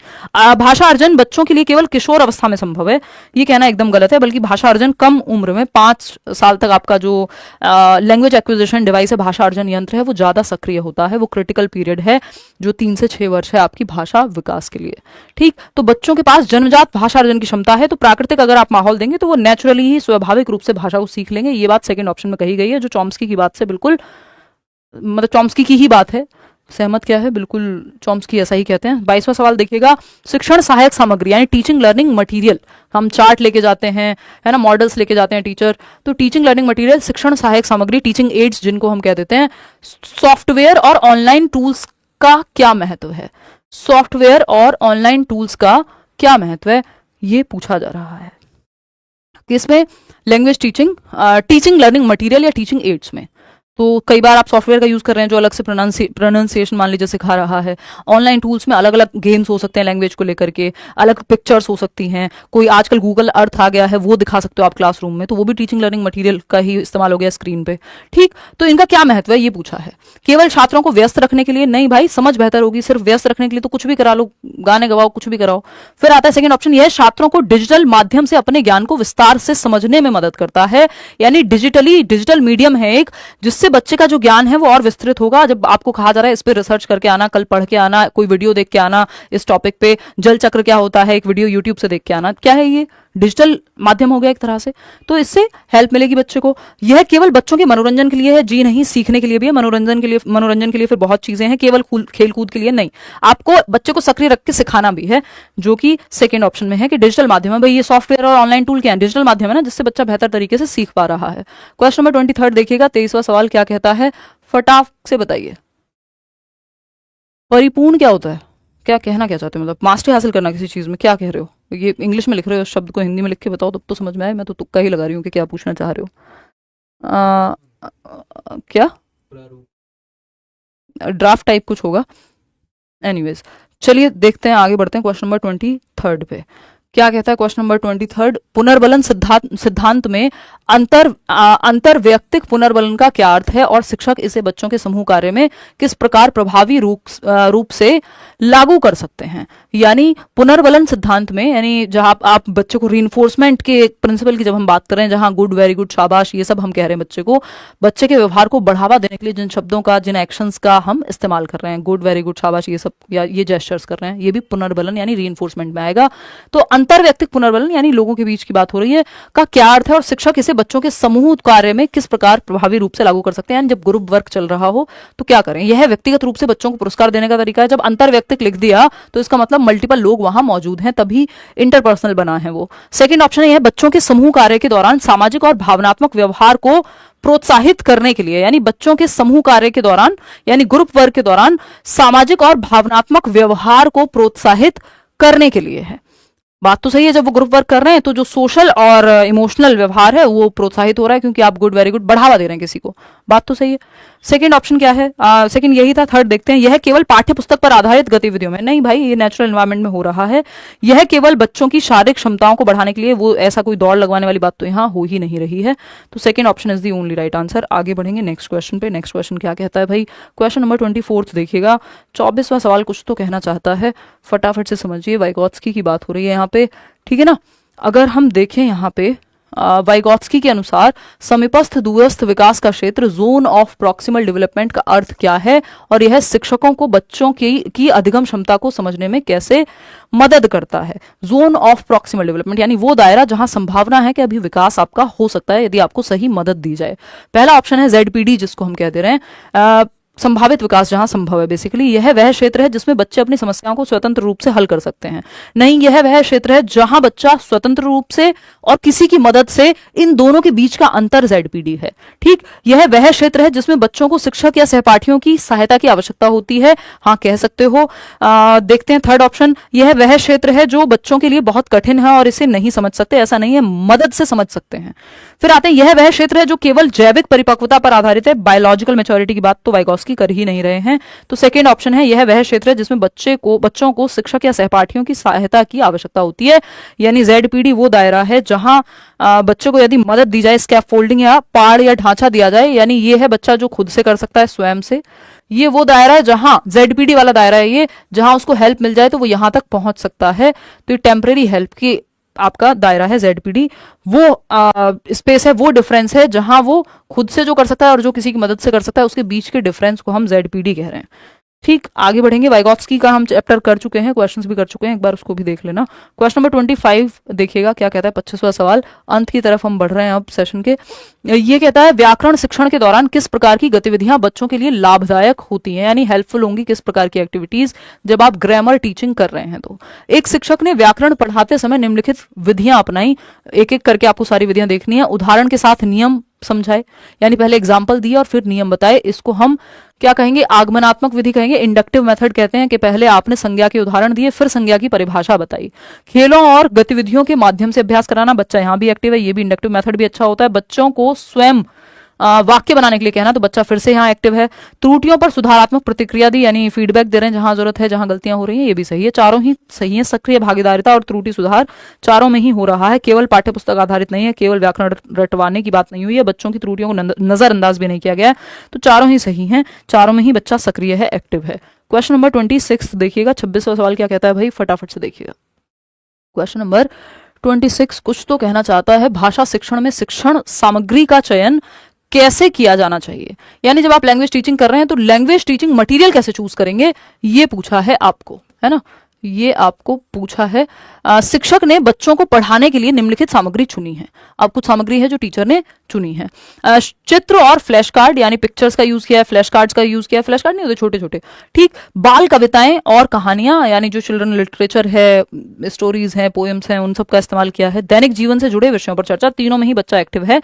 भाषा अर्जन बच्चों के लिए केवल किशोर अवस्था में संभव है, ये कहना एकदम गलत है, बल्कि भाषा अर्जन कम उम्र में 5 साल तक आपका जो लैंग्वेज एक्विजिशन डिवाइस है, भाषा अर्जन यंत्र है, वो ज्यादा सक्रिय होता है। वो क्रिटिकल पीरियड है जो 3 से 6 वर्ष है आपकी भाषा विकास के लिए। ठीक, तो बच्चों के पास जन्मजात भाषा अर्जन की क्षमता है, तो प्राकृतिक अगर आप माहौल देंगे तो वो नेचुरली ही स्वाभाविक रूप से भाषा को सीख लेंगे। ये बात सेकंड ऑप्शन में कही गई है, जो चॉम्स्की की बात से बिल्कुल, मतलब चॉम्स्की की ही बात है। सहमत क्या है, बिल्कुल चॉम्स्की ऐसा ही कहते हैं। 22वां सवाल देखिएगा, शिक्षण सहायक सामग्री यानी टीचिंग लर्निंग मटेरियल, हम चार्ट लेके जाते हैं, है ना, मॉडल्स लेके जाते हैं टीचर, तो टीचिंग लर्निंग मटेरियल, शिक्षण सहायक सामग्री, टीचिंग एड्स जिनको हम कह देते हैं, सॉफ्टवेयर और ऑनलाइन टूल्स का क्या महत्व है? सॉफ्टवेयर और ऑनलाइन टूल्स का क्या महत्व है, ये पूछा जा रहा है किसमें? Language teaching, teaching learning material या टीचिंग एड्स में। तो कई बार आप सॉफ्टवेयर का यूज कर रहे हैं जो अलग से प्रोनाउंसिएशन मान लीजिए सिखा रहा है। ऑनलाइन टूल्स में अलग अलग गेम्स हो सकते हैं लैंग्वेज को लेकर के, अलग पिक्चर्स हो सकती हैं, कोई आजकल गूगल अर्थ आ गया है वो दिखा सकते हो आप क्लासरूम में, तो वो भी टीचिंग लर्निंग मटेरियल का ही इस्तेमाल हो गया स्क्रीन पे। ठीक, तो इनका क्या महत्व है ये पूछा है। केवल छात्रों को व्यस्त रखने के लिए नहीं भाई, समझ बेहतर होगी। सिर्फ व्यस्त रखने के लिए तो कुछ भी करा लो, गाने गवाओ, कुछ भी कराओ। फिर आता है सेकंड ऑप्शन, यह छात्रों को डिजिटल माध्यम से अपने ज्ञान को विस्तार से समझने में मदद करता है, यानी डिजिटल मीडियम है एक, जिससे बच्चे का जो ज्ञान है वो और विस्तृत होगा। जब आपको कहा जा रहा है इस पे रिसर्च करके आना, कल पढ़ के आना, कोई वीडियो देख के आना इस टॉपिक पे, जल चक्र क्या होता है एक वीडियो यूट्यूब से देख के आना, क्या है ये? डिजिटल माध्यम हो गया एक तरह से, तो इससे हेल्प मिलेगी बच्चे को। यह केवल बच्चों के मनोरंजन के लिए है जी नहीं, सीखने के लिए भी है। मनोरंजन के लिए फिर बहुत चीजें हैं, केवल खेल कूद के लिए नहीं, आपको बच्चे को सक्रिय रख के सिखाना भी है, जो कि सेकंड ऑप्शन में है कि डिजिटल माध्यम है। भाई ये सॉफ्टवेयर और ऑनलाइन टूल क्या है? डिजिटल माध्यम है ना, जिससे बच्चा बेहतर तरीके से सीख पा रहा है। क्वेश्चन नंबर 23 देखिएगा, 23वां सवाल क्या कहता है, फटाक से बताइए। परिपूर्ण क्या होता है? क्या कहना क्या चाहते हो? मतलब मास्टरी हासिल करना किसी चीज में, क्या कह रहे हो? ये इंग्लिश में लिख रहे हो, शब्द को हिंदी में लिख के बताओ तब तो समझ में आए। मैं तो तुक्का ही लगा रही हूँ कि क्या पूछना चाह रहे हो। क्या ड्राफ्ट टाइप कुछ होगा। एनीवेज चलिए देखते हैं, आगे बढ़ते हैं क्वेश्चन नंबर 23 पे। क्या कहता है क्वेश्चन नंबर 23? पुनर्बलन सिद्धांत में अंतरवैयक्तिक पुनर्बलन का क्या अर्थ है और शिक्षक इसे बच्चों के समूह कार्य में किस प्रकार प्रभावी रूप से लागू कर सकते हैं? यानी पुनर्बलन सिद्धांत में, यानी जहां आप बच्चे को रीइंफोर्समेंट के प्रिंसिपल की जब हम बात कर रहे हैं, जहां गुड, वेरी गुड, शाबाश, ये सब हम कह रहे हैं बच्चे को, बच्चे के व्यवहार को बढ़ावा देने के लिए जिन शब्दों का, जिन एक्शंस का हम इस्तेमाल कर रहे हैं, गुड, वेरी गुड, शाबाश, ये सब, या ये जेस्चर्स कर रहे हैं, ये भी पुनर्बलन यानी रीइंफोर्समेंट में आएगा। तो अंतरवैयक्तिक पुनर्बलन यानी लोगों के बीच की बात हो रही है, का क्या अर्थ है और शिक्षक इसे बच्चों के समूह कार्य में किस प्रकार प्रभावी रूप से लागू कर सकते हैं? यानी जब ग्रुप वर्क चल रहा हो तो क्या करें? यह व्यक्तिगत रूप से बच्चों को पुरस्कार देने का तरीका है। जब अंतरवैयक्तिक लिख दिया तो इसका मतलब मल्टीपल लोग वहां मौजूद हैं, तभी इंटरपर्सनल बना है वो। सेकंड ऑप्शन है बच्चों के समूह कार्य के दौरान सामाजिक और भावनात्मक व्यवहार को प्रोत्साहित करने के लिए, यानी बच्चों के समूह कार्य के दौरान, यानी ग्रुप वर्क के दौरान सामाजिक और भावनात्मक व्यवहार को प्रोत्साहित करने के लिए है। बात तो सही है, जब वो ग्रुप वर्क कर रहे हैं तो जो सोशल और इमोशनल व्यवहार है वो प्रोत्साहित हो रहा है, क्योंकि आप गुड, वेरी गुड बढ़ावा दे रहे हैं किसी को। बात तो सही है। सेकंड ऑप्शन क्या है? सेकंड यही था। थर्ड देखते हैं, यह केवल पाठ्य पुस्तक पर आधारित गतिविधियों में नहीं भाई, ये नेचुरल एनवायरनमेंट में हो रहा है। यह केवल बच्चों की शारीरिक क्षमताओं को बढ़ाने के लिए, वो ऐसा कोई दौड़ लगवाने वाली बात तो यहाँ हो ही नहीं रही है। तो second option is the only right answer. आगे बढ़ेंगे नेक्स्ट क्वेश्चन पे। नेक्स्ट क्वेश्चन क्या कहता है भाई? क्वेश्चन नंबर 24 देखिएगा, 24वां सवाल कुछ तो कहना चाहता है, फटाफट से समझिए। वाइगोत्स्की की बात हो रही है यहाँ पे, ठीक है ना। अगर हम देखें यहाँ पे, वाइगोत्स्की के अनुसार समीपस्थ दूरस्थ विकास का क्षेत्र, जोन ऑफ प्रॉक्सिमल डेवलपमेंट का अर्थ क्या है और यह शिक्षकों को बच्चों की अधिगम क्षमता को समझने में कैसे मदद करता है? जोन ऑफ प्रॉक्सिमल डेवलपमेंट यानी वो दायरा जहां संभावना है कि अभी विकास आपका हो सकता है यदि आपको सही मदद दी जाए। पहला ऑप्शन है ZPD, जिसको हम कह दे रहे हैं संभावित विकास जहां संभव है। बेसिकली यह वह क्षेत्र है जिसमें बच्चे अपनी समस्याओं को स्वतंत्र रूप से हल कर सकते हैं। नहीं, यह वह क्षेत्र है जहां बच्चा स्वतंत्र रूप से और किसी की मदद से, इन दोनों के बीच का अंतर ZPD है। ठीक, यह वह क्षेत्र है जिसमें बच्चों को शिक्षक या सहपाठियों की सहायता की आवश्यकता होती है। हाँ, कह सकते हो। देखते हैं थर्ड ऑप्शन, यह वह क्षेत्र है जो बच्चों के लिए बहुत कठिन है और इसे नहीं समझ सकते, ऐसा नहीं है, मदद से समझ सकते हैं। फिर आते हैं, यह वह क्षेत्र है जो केवल जैविक परिपक्वता पर आधारित है। बायोलॉजिकल मैच्योरिटी की बात तो वाइगोत्स्की की कर ही नहीं रहे हैं। तो सेकेंड ऑप्शन है यह वह क्षेत्र है जिसमें बच्चों को शिक्षक या सहपाठियों की सहायता की आवश्यकता होती है, यानी ZPD वो दायरा है जहां बच्चों को यदि मदद दी जाए, स्कैफोल्डिंग या पाड़ या ढांचा दिया जाए, यानी ये है बच्चा जो खुद से कर सकता है स्वयं से। ये वो दायरा है जहां ZPD वाला दायरा है ये, जहां उसको हेल्प मिल जाए तो वो यहां तक पहुंच सकता है। तो ये टेम्परेरी हेल्प की आपका दायरा है ZPD। वो स्पेस है, वो डिफरेंस है जहां वो खुद से जो कर सकता है और जो किसी की मदद से कर सकता है, उसके बीच के डिफरेंस को हम ZPD कह रहे हैं। ठीक, आगे बढ़ेंगे। वाइगॉत्स्की का हम चैप्टर कर चुके हैं, क्वेश्चंस भी कर चुके हैं, एक बार उसको भी देख लेना। क्वेश्चन नंबर 25 देखिएगा क्या कहता है, 25वां सवाल। अंत की तरफ हम बढ़ रहे हैं अब सेशन के। ये कहता है व्याकरण शिक्षण के दौरान किस प्रकार की गतिविधियां बच्चों के लिए लाभदायक होती हैं, यानी हेल्पफुल होंगी किस प्रकार की एक्टिविटीज जब आप ग्रामर टीचिंग कर रहे हैं। तो एक शिक्षक ने व्याकरण पढ़ाते समय निम्नलिखित विधियां अपनाई, एक एक करके आपको सारी विधियां देखनी है। उदाहरण के साथ नियम समझाए, यानी पहले एग्जाम्पल दिए और फिर नियम बताए। इसको हम क्या कहेंगे, आगमनात्मक विधि कहेंगे, इंडक्टिव मेथड कहते हैं कि पहले आपने संज्ञा के उदाहरण दिए फिर संज्ञा की परिभाषा बताई। खेलों और गतिविधियों के माध्यम से अभ्यास कराना, बच्चा यहाँ भी एक्टिव है, ये भी इंडक्टिव मेथड भी अच्छा होता है। बच्चों को स्वयं वाक्य बनाने के लिए कहना, तो बच्चा फिर से यहाँ एक्टिव है। त्रुटियों पर सुधारात्मक प्रतिक्रिया दी, यानी फीडबैक दे रहे हैं जहां जरूरत है, जहां गलतियां हो रही हैं, ये भी सही है। चारों ही सही है। सक्रिय भागीदारिता और त्रुटि सुधार चारों में ही हो रहा है, केवल पाठ्यपुस्तक आधारित नहीं है, केवल व्याकरण रटवाने की बात नहीं हुई है, बच्चों की त्रुटियों को नजरअंदाज भी नहीं किया गया है। तो चारों ही सही है, चारों में ही बच्चा सक्रिय है, एक्टिव है। क्वेश्चन नंबर 26 देखिएगा, 26वां सवाल क्या कहता है भाई, फटाफट से देखिएगा। क्वेश्चन नंबर 26 कुछ तो कहना चाहता है, भाषा शिक्षण में शिक्षण सामग्री का चयन कैसे किया जाना चाहिए, यानी जब आप लैंग्वेज टीचिंग कर रहे हैं तो लैंग्वेज टीचिंग मटेरियल कैसे चूज करेंगे, ये पूछा है आपको, है ना, ये आपको पूछा है। शिक्षक ने बच्चों को पढ़ाने के लिए निम्नलिखित सामग्री चुनी है। अब कुछ सामग्री है जो टीचर ने चुनी है। चित्र और फ्लैश कार्ड, यानी पिक्चर्स का यूज किया है, फ्लैश कार्ड्स का यूज किया है, फ्लैश कार्ड नहीं होते छोटे छोटे, ठीक। बाल कविताएं और कहानियां, यानी जो चिल्ड्रन लिटरेचर है, स्टोरीज हैं, पोएम्स हैं, उन सब का इस्तेमाल किया है। दैनिक जीवन से जुड़े विषयों पर चर्चा, तीनों में ही बच्चा एक्टिव है,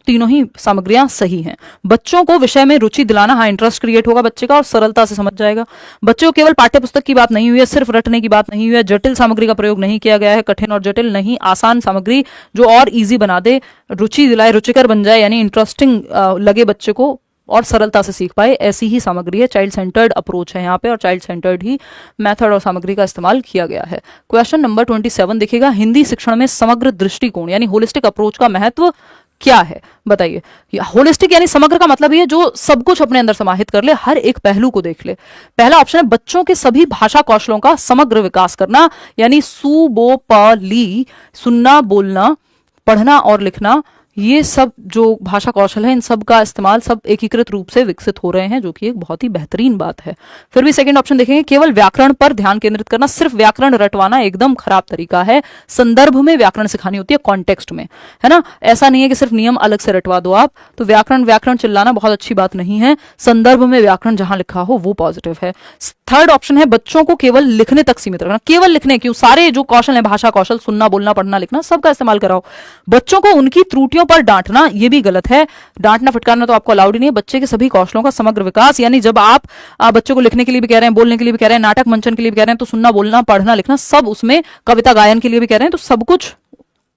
तीनों ही सामग्रियां सही हैं। बच्चों को विषय में रुचि दिलाना, हाँ इंटरेस्ट क्रिएट होगा बच्चे का और सरलता से समझ जाएगा। बच्चों को केवल पाठ्यपुस्तक की बात नहीं हुई है, सिर्फ रटने की बात नहीं हुई है, जटिल सामग्री का प्रयोग नहीं किया गया है, कठिन और जटिल नहीं, आसान सामग्री जो और इजी बना दे, रुचि दिलाए, रुचिकर बन जाए, यानी इंटरेस्टिंग लगे बच्चे को और सरलता से सीख पाए, ऐसी ही सामग्री है। चाइल्ड सेंटर्ड अप्रोच है यहाँ पे और चाइल्ड सेंटर्ड ही मेथड और सामग्री का इस्तेमाल किया गया है। क्वेश्चन नंबर 27 देखिएगा, हिंदी शिक्षण में समग्र दृष्टिकोण यानी होलिस्टिक अप्रोच का महत्व क्या है, बताइए। होलिस्टिक यानी समग्र का मतलब ये जो सब कुछ अपने अंदर समाहित कर ले, हर एक पहलू को देख ले। पहला ऑप्शन है बच्चों के सभी भाषा कौशलों का समग्र विकास करना, यानी सु बो प ली, सुनना, बोलना, पढ़ना और लिखना, ये सब जो भाषा कौशल है इन सब का इस्तेमाल सब एकीकृत रूप से विकसित हो रहे हैं, जो कि एक बहुत ही बेहतरीन बात है। फिर भी सेकंड ऑप्शन देखेंगे, केवल व्याकरण पर ध्यान केंद्रित करना, सिर्फ व्याकरण रटवाना एकदम खराब तरीका है। संदर्भ में व्याकरण सिखानी होती है, कॉन्टेक्स्ट में, है ना। ऐसा नहीं है कि सिर्फ नियम अलग से रटवा दो आप, तो व्याकरण व्याकरण चिल्लाना बहुत अच्छी बात नहीं है। संदर्भ में व्याकरण जहां लिखा हो वो पॉजिटिव है। थर्ड ऑप्शन है बच्चों को केवल लिखने तक सीमित रखना, केवल लिखने, क्यों, सारे जो कौशल है भाषा कौशल, सुनना, बोलना, पढ़ना, लिखना, सबका इस्तेमाल कराओ। बच्चों को उनकी त्रुटियों पर डांटना, ये भी गलत है। डांटना फटकारना तो आपको अलाउड ही नहीं है। बच्चे के सभी कौशलों का समग्र विकास, यानी जब आप बच्चों को लिखने के लिए भी कह रहे हैं, बोलने के लिए भी कह रहे हैं, नाटक मंचन के लिए भी कह रहे हैं, तो सुनना, बोलना, पढ़ना, लिखना सब उसमें, कविता गायन के लिए भी कह रहे हैं, तो सब कुछ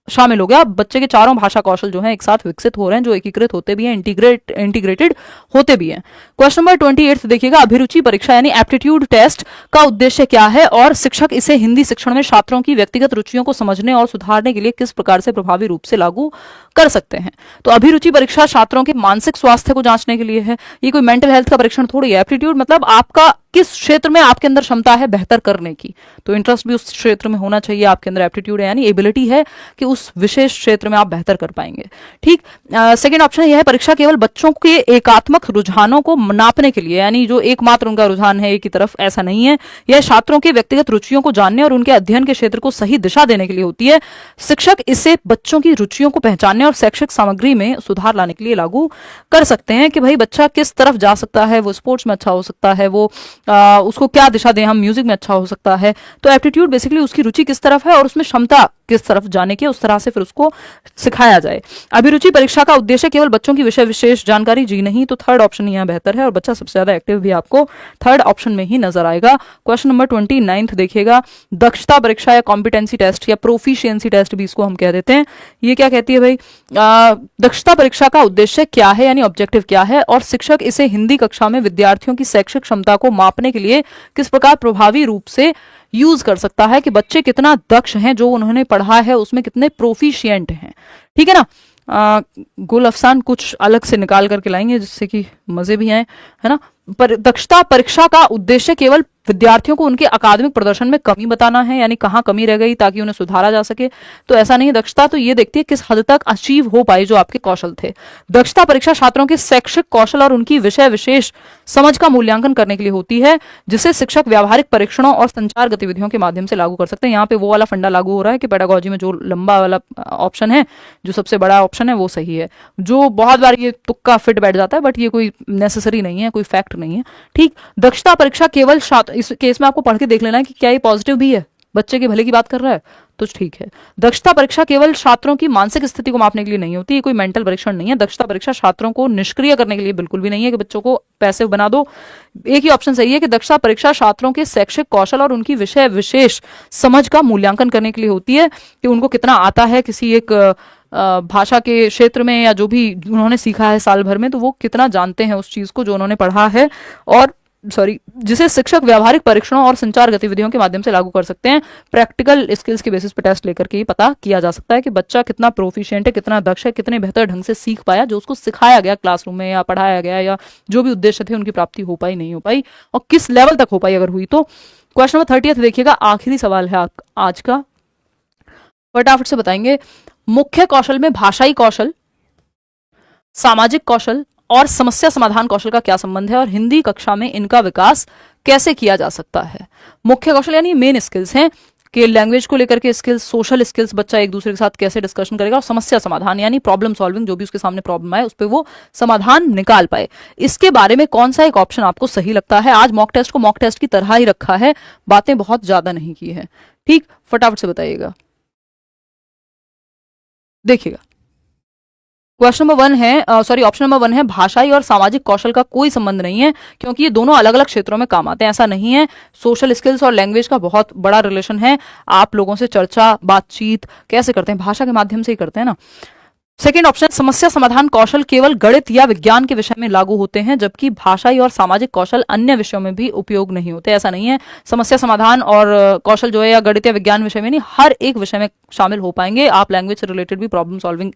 शामिल हो गया। बच्चे के चारों भाषा कौशल जो हैं एक साथ विकसित हो रहे हैं, जो एकीकृत होते भी हैं, इंटीग्रेटेड होते भी हैं। क्वेश्चन नंबर 28 देखिएगा, अभिरुचि परीक्षा यानी एप्टीट्यूड टेस्ट का उद्देश्य क्या है और शिक्षक इसे हिंदी शिक्षण में छात्रों की व्यक्तिगत रुचियों को समझने और सुधारने के लिए किस प्रकार से प्रभावी रूप से लागू कर सकते हैं। तो अभिरुचि परीक्षा छात्रों के मानसिक स्वास्थ्य को जांचने के लिए है, ये कोई मेंटल हेल्थ का परीक्षण थोड़ी है। एप्टीट्यूड मतलब आपका किस क्षेत्र में आपके अंदर क्षमता है बेहतर करने की, तो इंटरेस्ट भी उस क्षेत्र में होना चाहिए आपके अंदर। एप्टीट्यूड है यानी एबिलिटी है कि उस विशेष क्षेत्र में आप बेहतर कर पाएंगे, ठीक। सेकंड ऑप्शन यह है, परीक्षा केवल बच्चों के एकात्मक रुझानों को नापने के लिए, यानी जो एकमात्र उनका रुझान है एक की तरफ, ऐसा नहीं है। यह छात्रों के व्यक्तिगत रुचियों को जानने और उनके अध्ययन के क्षेत्र को सही दिशा देने के लिए होती है। शिक्षक इसे बच्चों की रुचियों को पहचानने और शैक्षिक सामग्री में सुधार लाने के लिए लागू कर सकते हैं कि भाई बच्चा किस तरफ जा सकता है, वो स्पोर्ट्स में अच्छा हो सकता है, वो उसको क्या दिशा दें हम, म्यूजिक में अच्छा हो सकता है। तो एप्टीट्यूड बेसिकली उसकी रुचि किस तरफ है और उसमें क्षमता किस तरफ जाने की, उस तरह से फिर उसको सिखाया जाए। अभिरुचि परीक्षा का उद्देश्य केवल बच्चों की विषय विशेष जानकारी, जी नहीं, तो थर्ड ऑप्शन यहाँ बेहतर है और बच्चा सबसे ज्यादा एक्टिव भी आपको थर्ड ऑप्शन में ही नजर आएगा। क्वेश्चन नंबर 29 देखिएगा, दक्षता परीक्षा या कॉम्पिटेंसी टेस्ट या प्रोफिशिएंसी टेस्ट भी इसको हम कह देते हैं। ये क्या कहती है भाई, दक्षता परीक्षा का उद्देश्य क्या है यानी ऑब्जेक्टिव क्या है, और शिक्षक इसे हिंदी कक्षा में विद्यार्थियों की शैक्षिक क्षमता को मापने के लिए किस प्रकार प्रभावी रूप से यूज कर सकता है, कि बच्चे कितना दक्ष हैं, जो उन्होंने पढ़ा है उसमें कितने प्रोफिशिएंट हैं। ठीक है ना। गुल अफसान कुछ अलग से निकाल करके लाएंगे जिससे कि मजे भी आए, है ना। पर दक्षता परीक्षा का उद्देश्य केवल विद्यार्थियों को उनके अकादमिक प्रदर्शन में कमी बताना है, यानी कहाँ कमी रह गई ताकि उन्हें सुधारा जा सके, तो ऐसा नहीं। दक्षता तो ये देखती है किस हद तक अचीव हो पाए जो आपके कौशल थे। दक्षता परीक्षा छात्रों के शैक्षिक कौशल और उनकी विषय विशेष समझ का मूल्यांकन करने के लिए होती है, जिसे शिक्षक व्यावहारिक परीक्षणों और संचार गतिविधियों के माध्यम से लागू कर सकते हैं। यहाँ पे वो वाला फंडा लागू हो रहा है कि पेडागोजी में जो लंबा वाला ऑप्शन है, जो सबसे बड़ा ऑप्शन है, वो सही है। जो बहुत बार ये तुक्का फिट बैठ जाता है, बट ये कोई नेसेसरी नहीं है, कोई फैक्ट नहीं है। ठीक, दक्षता परीक्षा केवल इस केस में आपको पढ़ के देख लेना है कि क्या ये पॉजिटिव भी है, बच्चे के भले की बात कर रहा है, तो ठीक है। दक्षता परीक्षा केवल छात्रों की मानसिक स्थिति को मापने के लिए नहीं होती, ये कोई मेंटल परीक्षण नहीं है। दक्षता परीक्षा छात्रों को निष्क्रिय करने के लिए बिल्कुल भी नहीं है कि बच्चों को पैसिव बना दो। एक ही ऑप्शन सही है कि दक्षता परीक्षा छात्रों के शैक्षिक कौशल और उनकी विषय विशेष समझ का मूल्यांकन करने के लिए होती है, कि उनको कितना आता है किसी एक भाषा के क्षेत्र में, या जो भी उन्होंने सीखा है साल भर में, तो वो कितना जानते हैं उस चीज को जो उन्होंने पढ़ा है, और जिसे शिक्षक व्यावहारिक परीक्षणों और संचार गतिविधियों के माध्यम से लागू कर सकते हैं। प्रैक्टिकल स्किल्स के बेसिस पे टेस्ट लेकर के ही पता किया जा सकता है कि बच्चा कितना प्रोफिशिएंट है, कितना दक्ष है, कितने बेहतर ढंग से सीख पाया जो उसको सिखाया गया क्लासरूम में या पढ़ाया गया, या जो भी उद्देश्य थे उनकी प्राप्ति हो पाई नहीं हो पाई, और किस लेवल तक हो पाई अगर हुई तो। क्वेश्चन नंबर 30 देखिएगा, आखिरी सवाल है आज का, फटाफट से बताएंगे। मुख्य कौशल में भाषाई कौशल, सामाजिक कौशल और समस्या समाधान कौशल का क्या संबंध है, और हिंदी कक्षा में इनका विकास कैसे किया जा सकता है। मुख्य कौशल यानी मेन स्किल्स हैं कि लैंग्वेज को लेकर के स्किल्स, सोशल स्किल्स, बच्चा एक दूसरे के साथ कैसे डिस्कशन करेगा, और समस्या समाधान यानी प्रॉब्लम सॉल्विंग, जो भी उसके सामने प्रॉब्लम आए उस पर वो समाधान निकाल पाए। इसके बारे में कौन सा एक ऑप्शन आपको सही लगता है। आज मॉक टेस्ट को मॉक टेस्ट की तरह ही रखा है, बातें बहुत ज्यादा नहीं की है। ठीक, फटाफट से बताइएगा। देखिएगा, क्वेश्चन नंबर 1 है, ऑप्शन नंबर 1 है, भाषाई और सामाजिक कौशल का कोई संबंध नहीं है, क्योंकि ये दोनों अलग अलग क्षेत्रों में काम आते हैं। ऐसा नहीं है, सोशल स्किल्स और लैंग्वेज का बहुत बड़ा रिलेशन है। आप लोगों से चर्चा बातचीत कैसे करते हैं, भाषा के माध्यम से ही करते हैं ना। सेकेंड ऑप्शन, समस्या समाधान कौशल केवल गणित या विज्ञान के विषय में लागू होते हैं, जबकि भाषाई और सामाजिक कौशल अन्य विषयों में भी उपयोग नहीं होते। ऐसा नहीं है, समस्या समाधान और कौशल जो है या गणित या विज्ञान विषय में नहीं, हर एक विषय में शामिल हो पाएंगे। आप लैंग्वेज से रिलेटेड भी प्रॉब्लम सॉल्विंग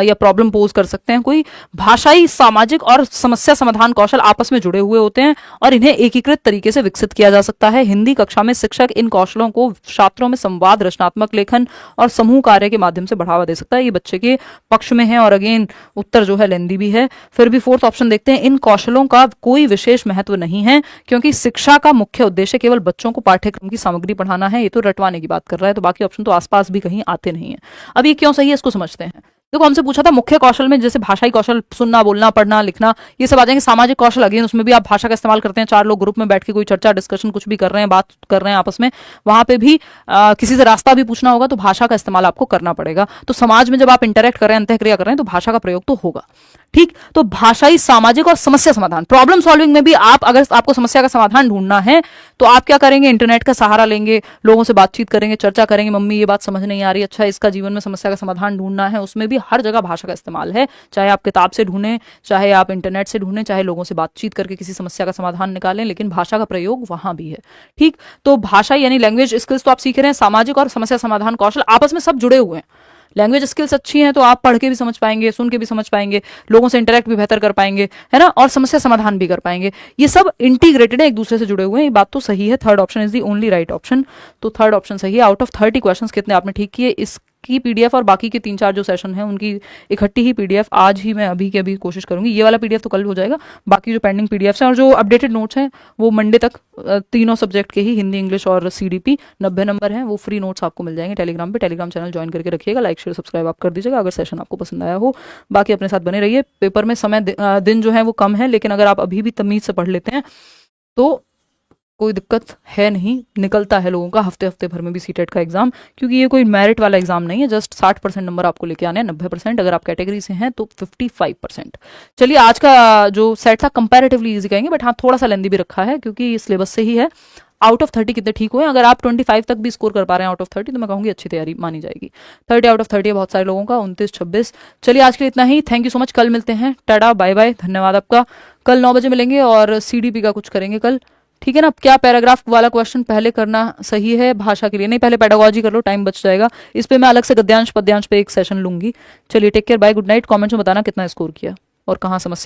या प्रॉब्लम पोज कर सकते हैं कोई। भाषाई, सामाजिक और समस्या समाधान कौशल आपस में जुड़े हुए होते हैं और इन्हें एकीकृत तरीके से विकसित किया जा सकता है। हिंदी कक्षा में शिक्षक इन कौशलों को छात्रों में संवाद, रचनात्मक लेखन और समूह कार्य के माध्यम से बढ़ावा दे सकता है। ये बच्चे के पक्ष में है, और अगेन उत्तर जो है लेंदी भी है। फिर भी फोर्थ ऑप्शन देखते हैं, इन कौशलों का कोई विशेष महत्व नहीं है, क्योंकि शिक्षा का मुख्य उद्देश्य केवल बच्चों को पाठ्यक्रम की सामग्री पढ़ाना है। ये तो रटवाने की बात कर रहा है, तो बाकी ऑप्शन तो आसपास भी कहीं आते नहीं है। अब ये क्यों सही है इसको समझते हैं। देखो, हमसे पूछा था मुख्य कौशल में जैसे भाषाई कौशल, सुनना, बोलना, पढ़ना, लिखना, ये सब आ जाएंगे। सामाजिक कौशल अगेन उसमें भी आप भाषा का इस्तेमाल करते हैं, चार लोग ग्रुप में बैठ के कोई चर्चा, डिस्कशन कुछ भी कर रहे हैं, बात कर रहे हैं आपस में, वहां पे भी किसी से रास्ता भी पूछना होगा तो भाषा का इस्तेमाल आपको करना पड़ेगा। तो समाज में जब आप इंटरेक्ट कर रहे हैं, अंतःक्रिया कर रहे हैं, तो भाषा का प्रयोग तो होगा। ठीक, तो भाषाई, सामाजिक और समस्या समाधान, प्रॉब्लम सॉल्विंग में भी आप, अगर आपको समस्या का समाधान ढूंढना है तो आप क्या करेंगे, इंटरनेट का सहारा लेंगे, लोगों से बातचीत करेंगे, चर्चा करेंगे, मम्मी ये बात समझ नहीं आ रही, अच्छा इसका जीवन में समस्या का समाधान ढूंढना है। उसमें भी हर जगह भाषा का इस्तेमाल है, चाहे आप किताब से ढूंढें, चाहे आप इंटरनेट से ढूंढें, चाहे लोगों से बातचीत करके किसी समस्या का समाधान निकालें, लेकिन भाषा का प्रयोग वहां भी है। ठीक, तो भाषा यानी लैंग्वेज स्किल्स तो आप सीख रहे हैं, सामाजिक और समस्या समाधान कौशल आपस में सब जुड़े हुए हैं। लैंग्वेज स्किल्स अच्छी हैं तो आप पढ़ के भी समझ पाएंगे, सुन के भी समझ पाएंगे, लोगों से इंटरेक्ट भी बेहतर कर पाएंगे, है ना, और समस्या समाधान भी कर पाएंगे। ये सब इंटीग्रेटेड है, एक दूसरे से जुड़े हुए हैं। ये बात तो सही है, third option is the only right option. तो थर्ड ऑप्शन सही है। आउट ऑफ 30 क्वेश्चंस कितने आपने ठीक किए, इसकी पीडीएफ और बाकी के 3-4 जो सेशन है उनकी इकट्ठी ही पीडीएफ आज ही मैं अभी के अभी कोशिश करूंगी। ये वाला पीडीएफ तो कल हो जाएगा, बाकी जो पेंडिंग पीडीएफ हैं और जो अपडेटेड नोट्स हैं वो मंडे तक, तीनों सब्जेक्ट के ही, हिंदी, इंग्लिश और सीडीपी 90 नंबर हैं, वो फ्री नोट्स आपको मिल जाएंगे टेलीग्राम पे। टेलीग्राम चैनल ज्वाइन करके रखिएगा, लाइक शेयर सब्सक्राइब आप कर दीजिएगा अगर सेशन आपको पसंद आया हो। बाकी अपने साथ बने रहिए। पेपर में समय दिन जो है वो कम है, लेकिन अगर आप अभी भी तमीज से पढ़ लेते हैं तो कोई दिक्कत है नहीं, निकलता है लोगों का हफ्ते हफ्ते भर में भी सीटेट का एग्जाम, क्योंकि ये कोई मेरिट वाला एग्जाम नहीं है। जस्ट 60% नंबर आपको लेके आने हैं, 90% अगर आप कैटेगरी से हैं तो 55%। चलिए आज का जो सेट था कंपैरेटिवली इजी कहेंगे, बट हाँ थोड़ा सा लेंदी भी रखा है क्योंकि सिलेबस से ही है। आउट ऑफ 30 कितने ठीक हुए? अगर आप 25 तक भी स्कोर कर पा रहे हैं आउट ऑफ 30 तो मैं कहूंगी अच्छी तैयारी मानी जाएगी। 30 आउट ऑफ 30 है बहुत सारे लोगों का, 29 26। चलिए आज के लिए इतना ही, थैंक यू सो मच, कल मिलते हैं, टाटा बाय बाय, धन्यवाद आपका। कल 9 बजे मिलेंगे और सीडीपी का कुछ करेंगे कल, ठीक है ना? क्या पैराग्राफ वाला क्वेश्चन पहले करना सही है भाषा के लिए? नहीं, पहले पेडागोजी कर लो, टाइम बच जाएगा। इस पे मैं अलग से गद्यांश पद्यांश पे एक सेशन लूंगी। चलिए take care, bye, good night. Comments में बताना कितना स्कोर किया और कहाँ समस्या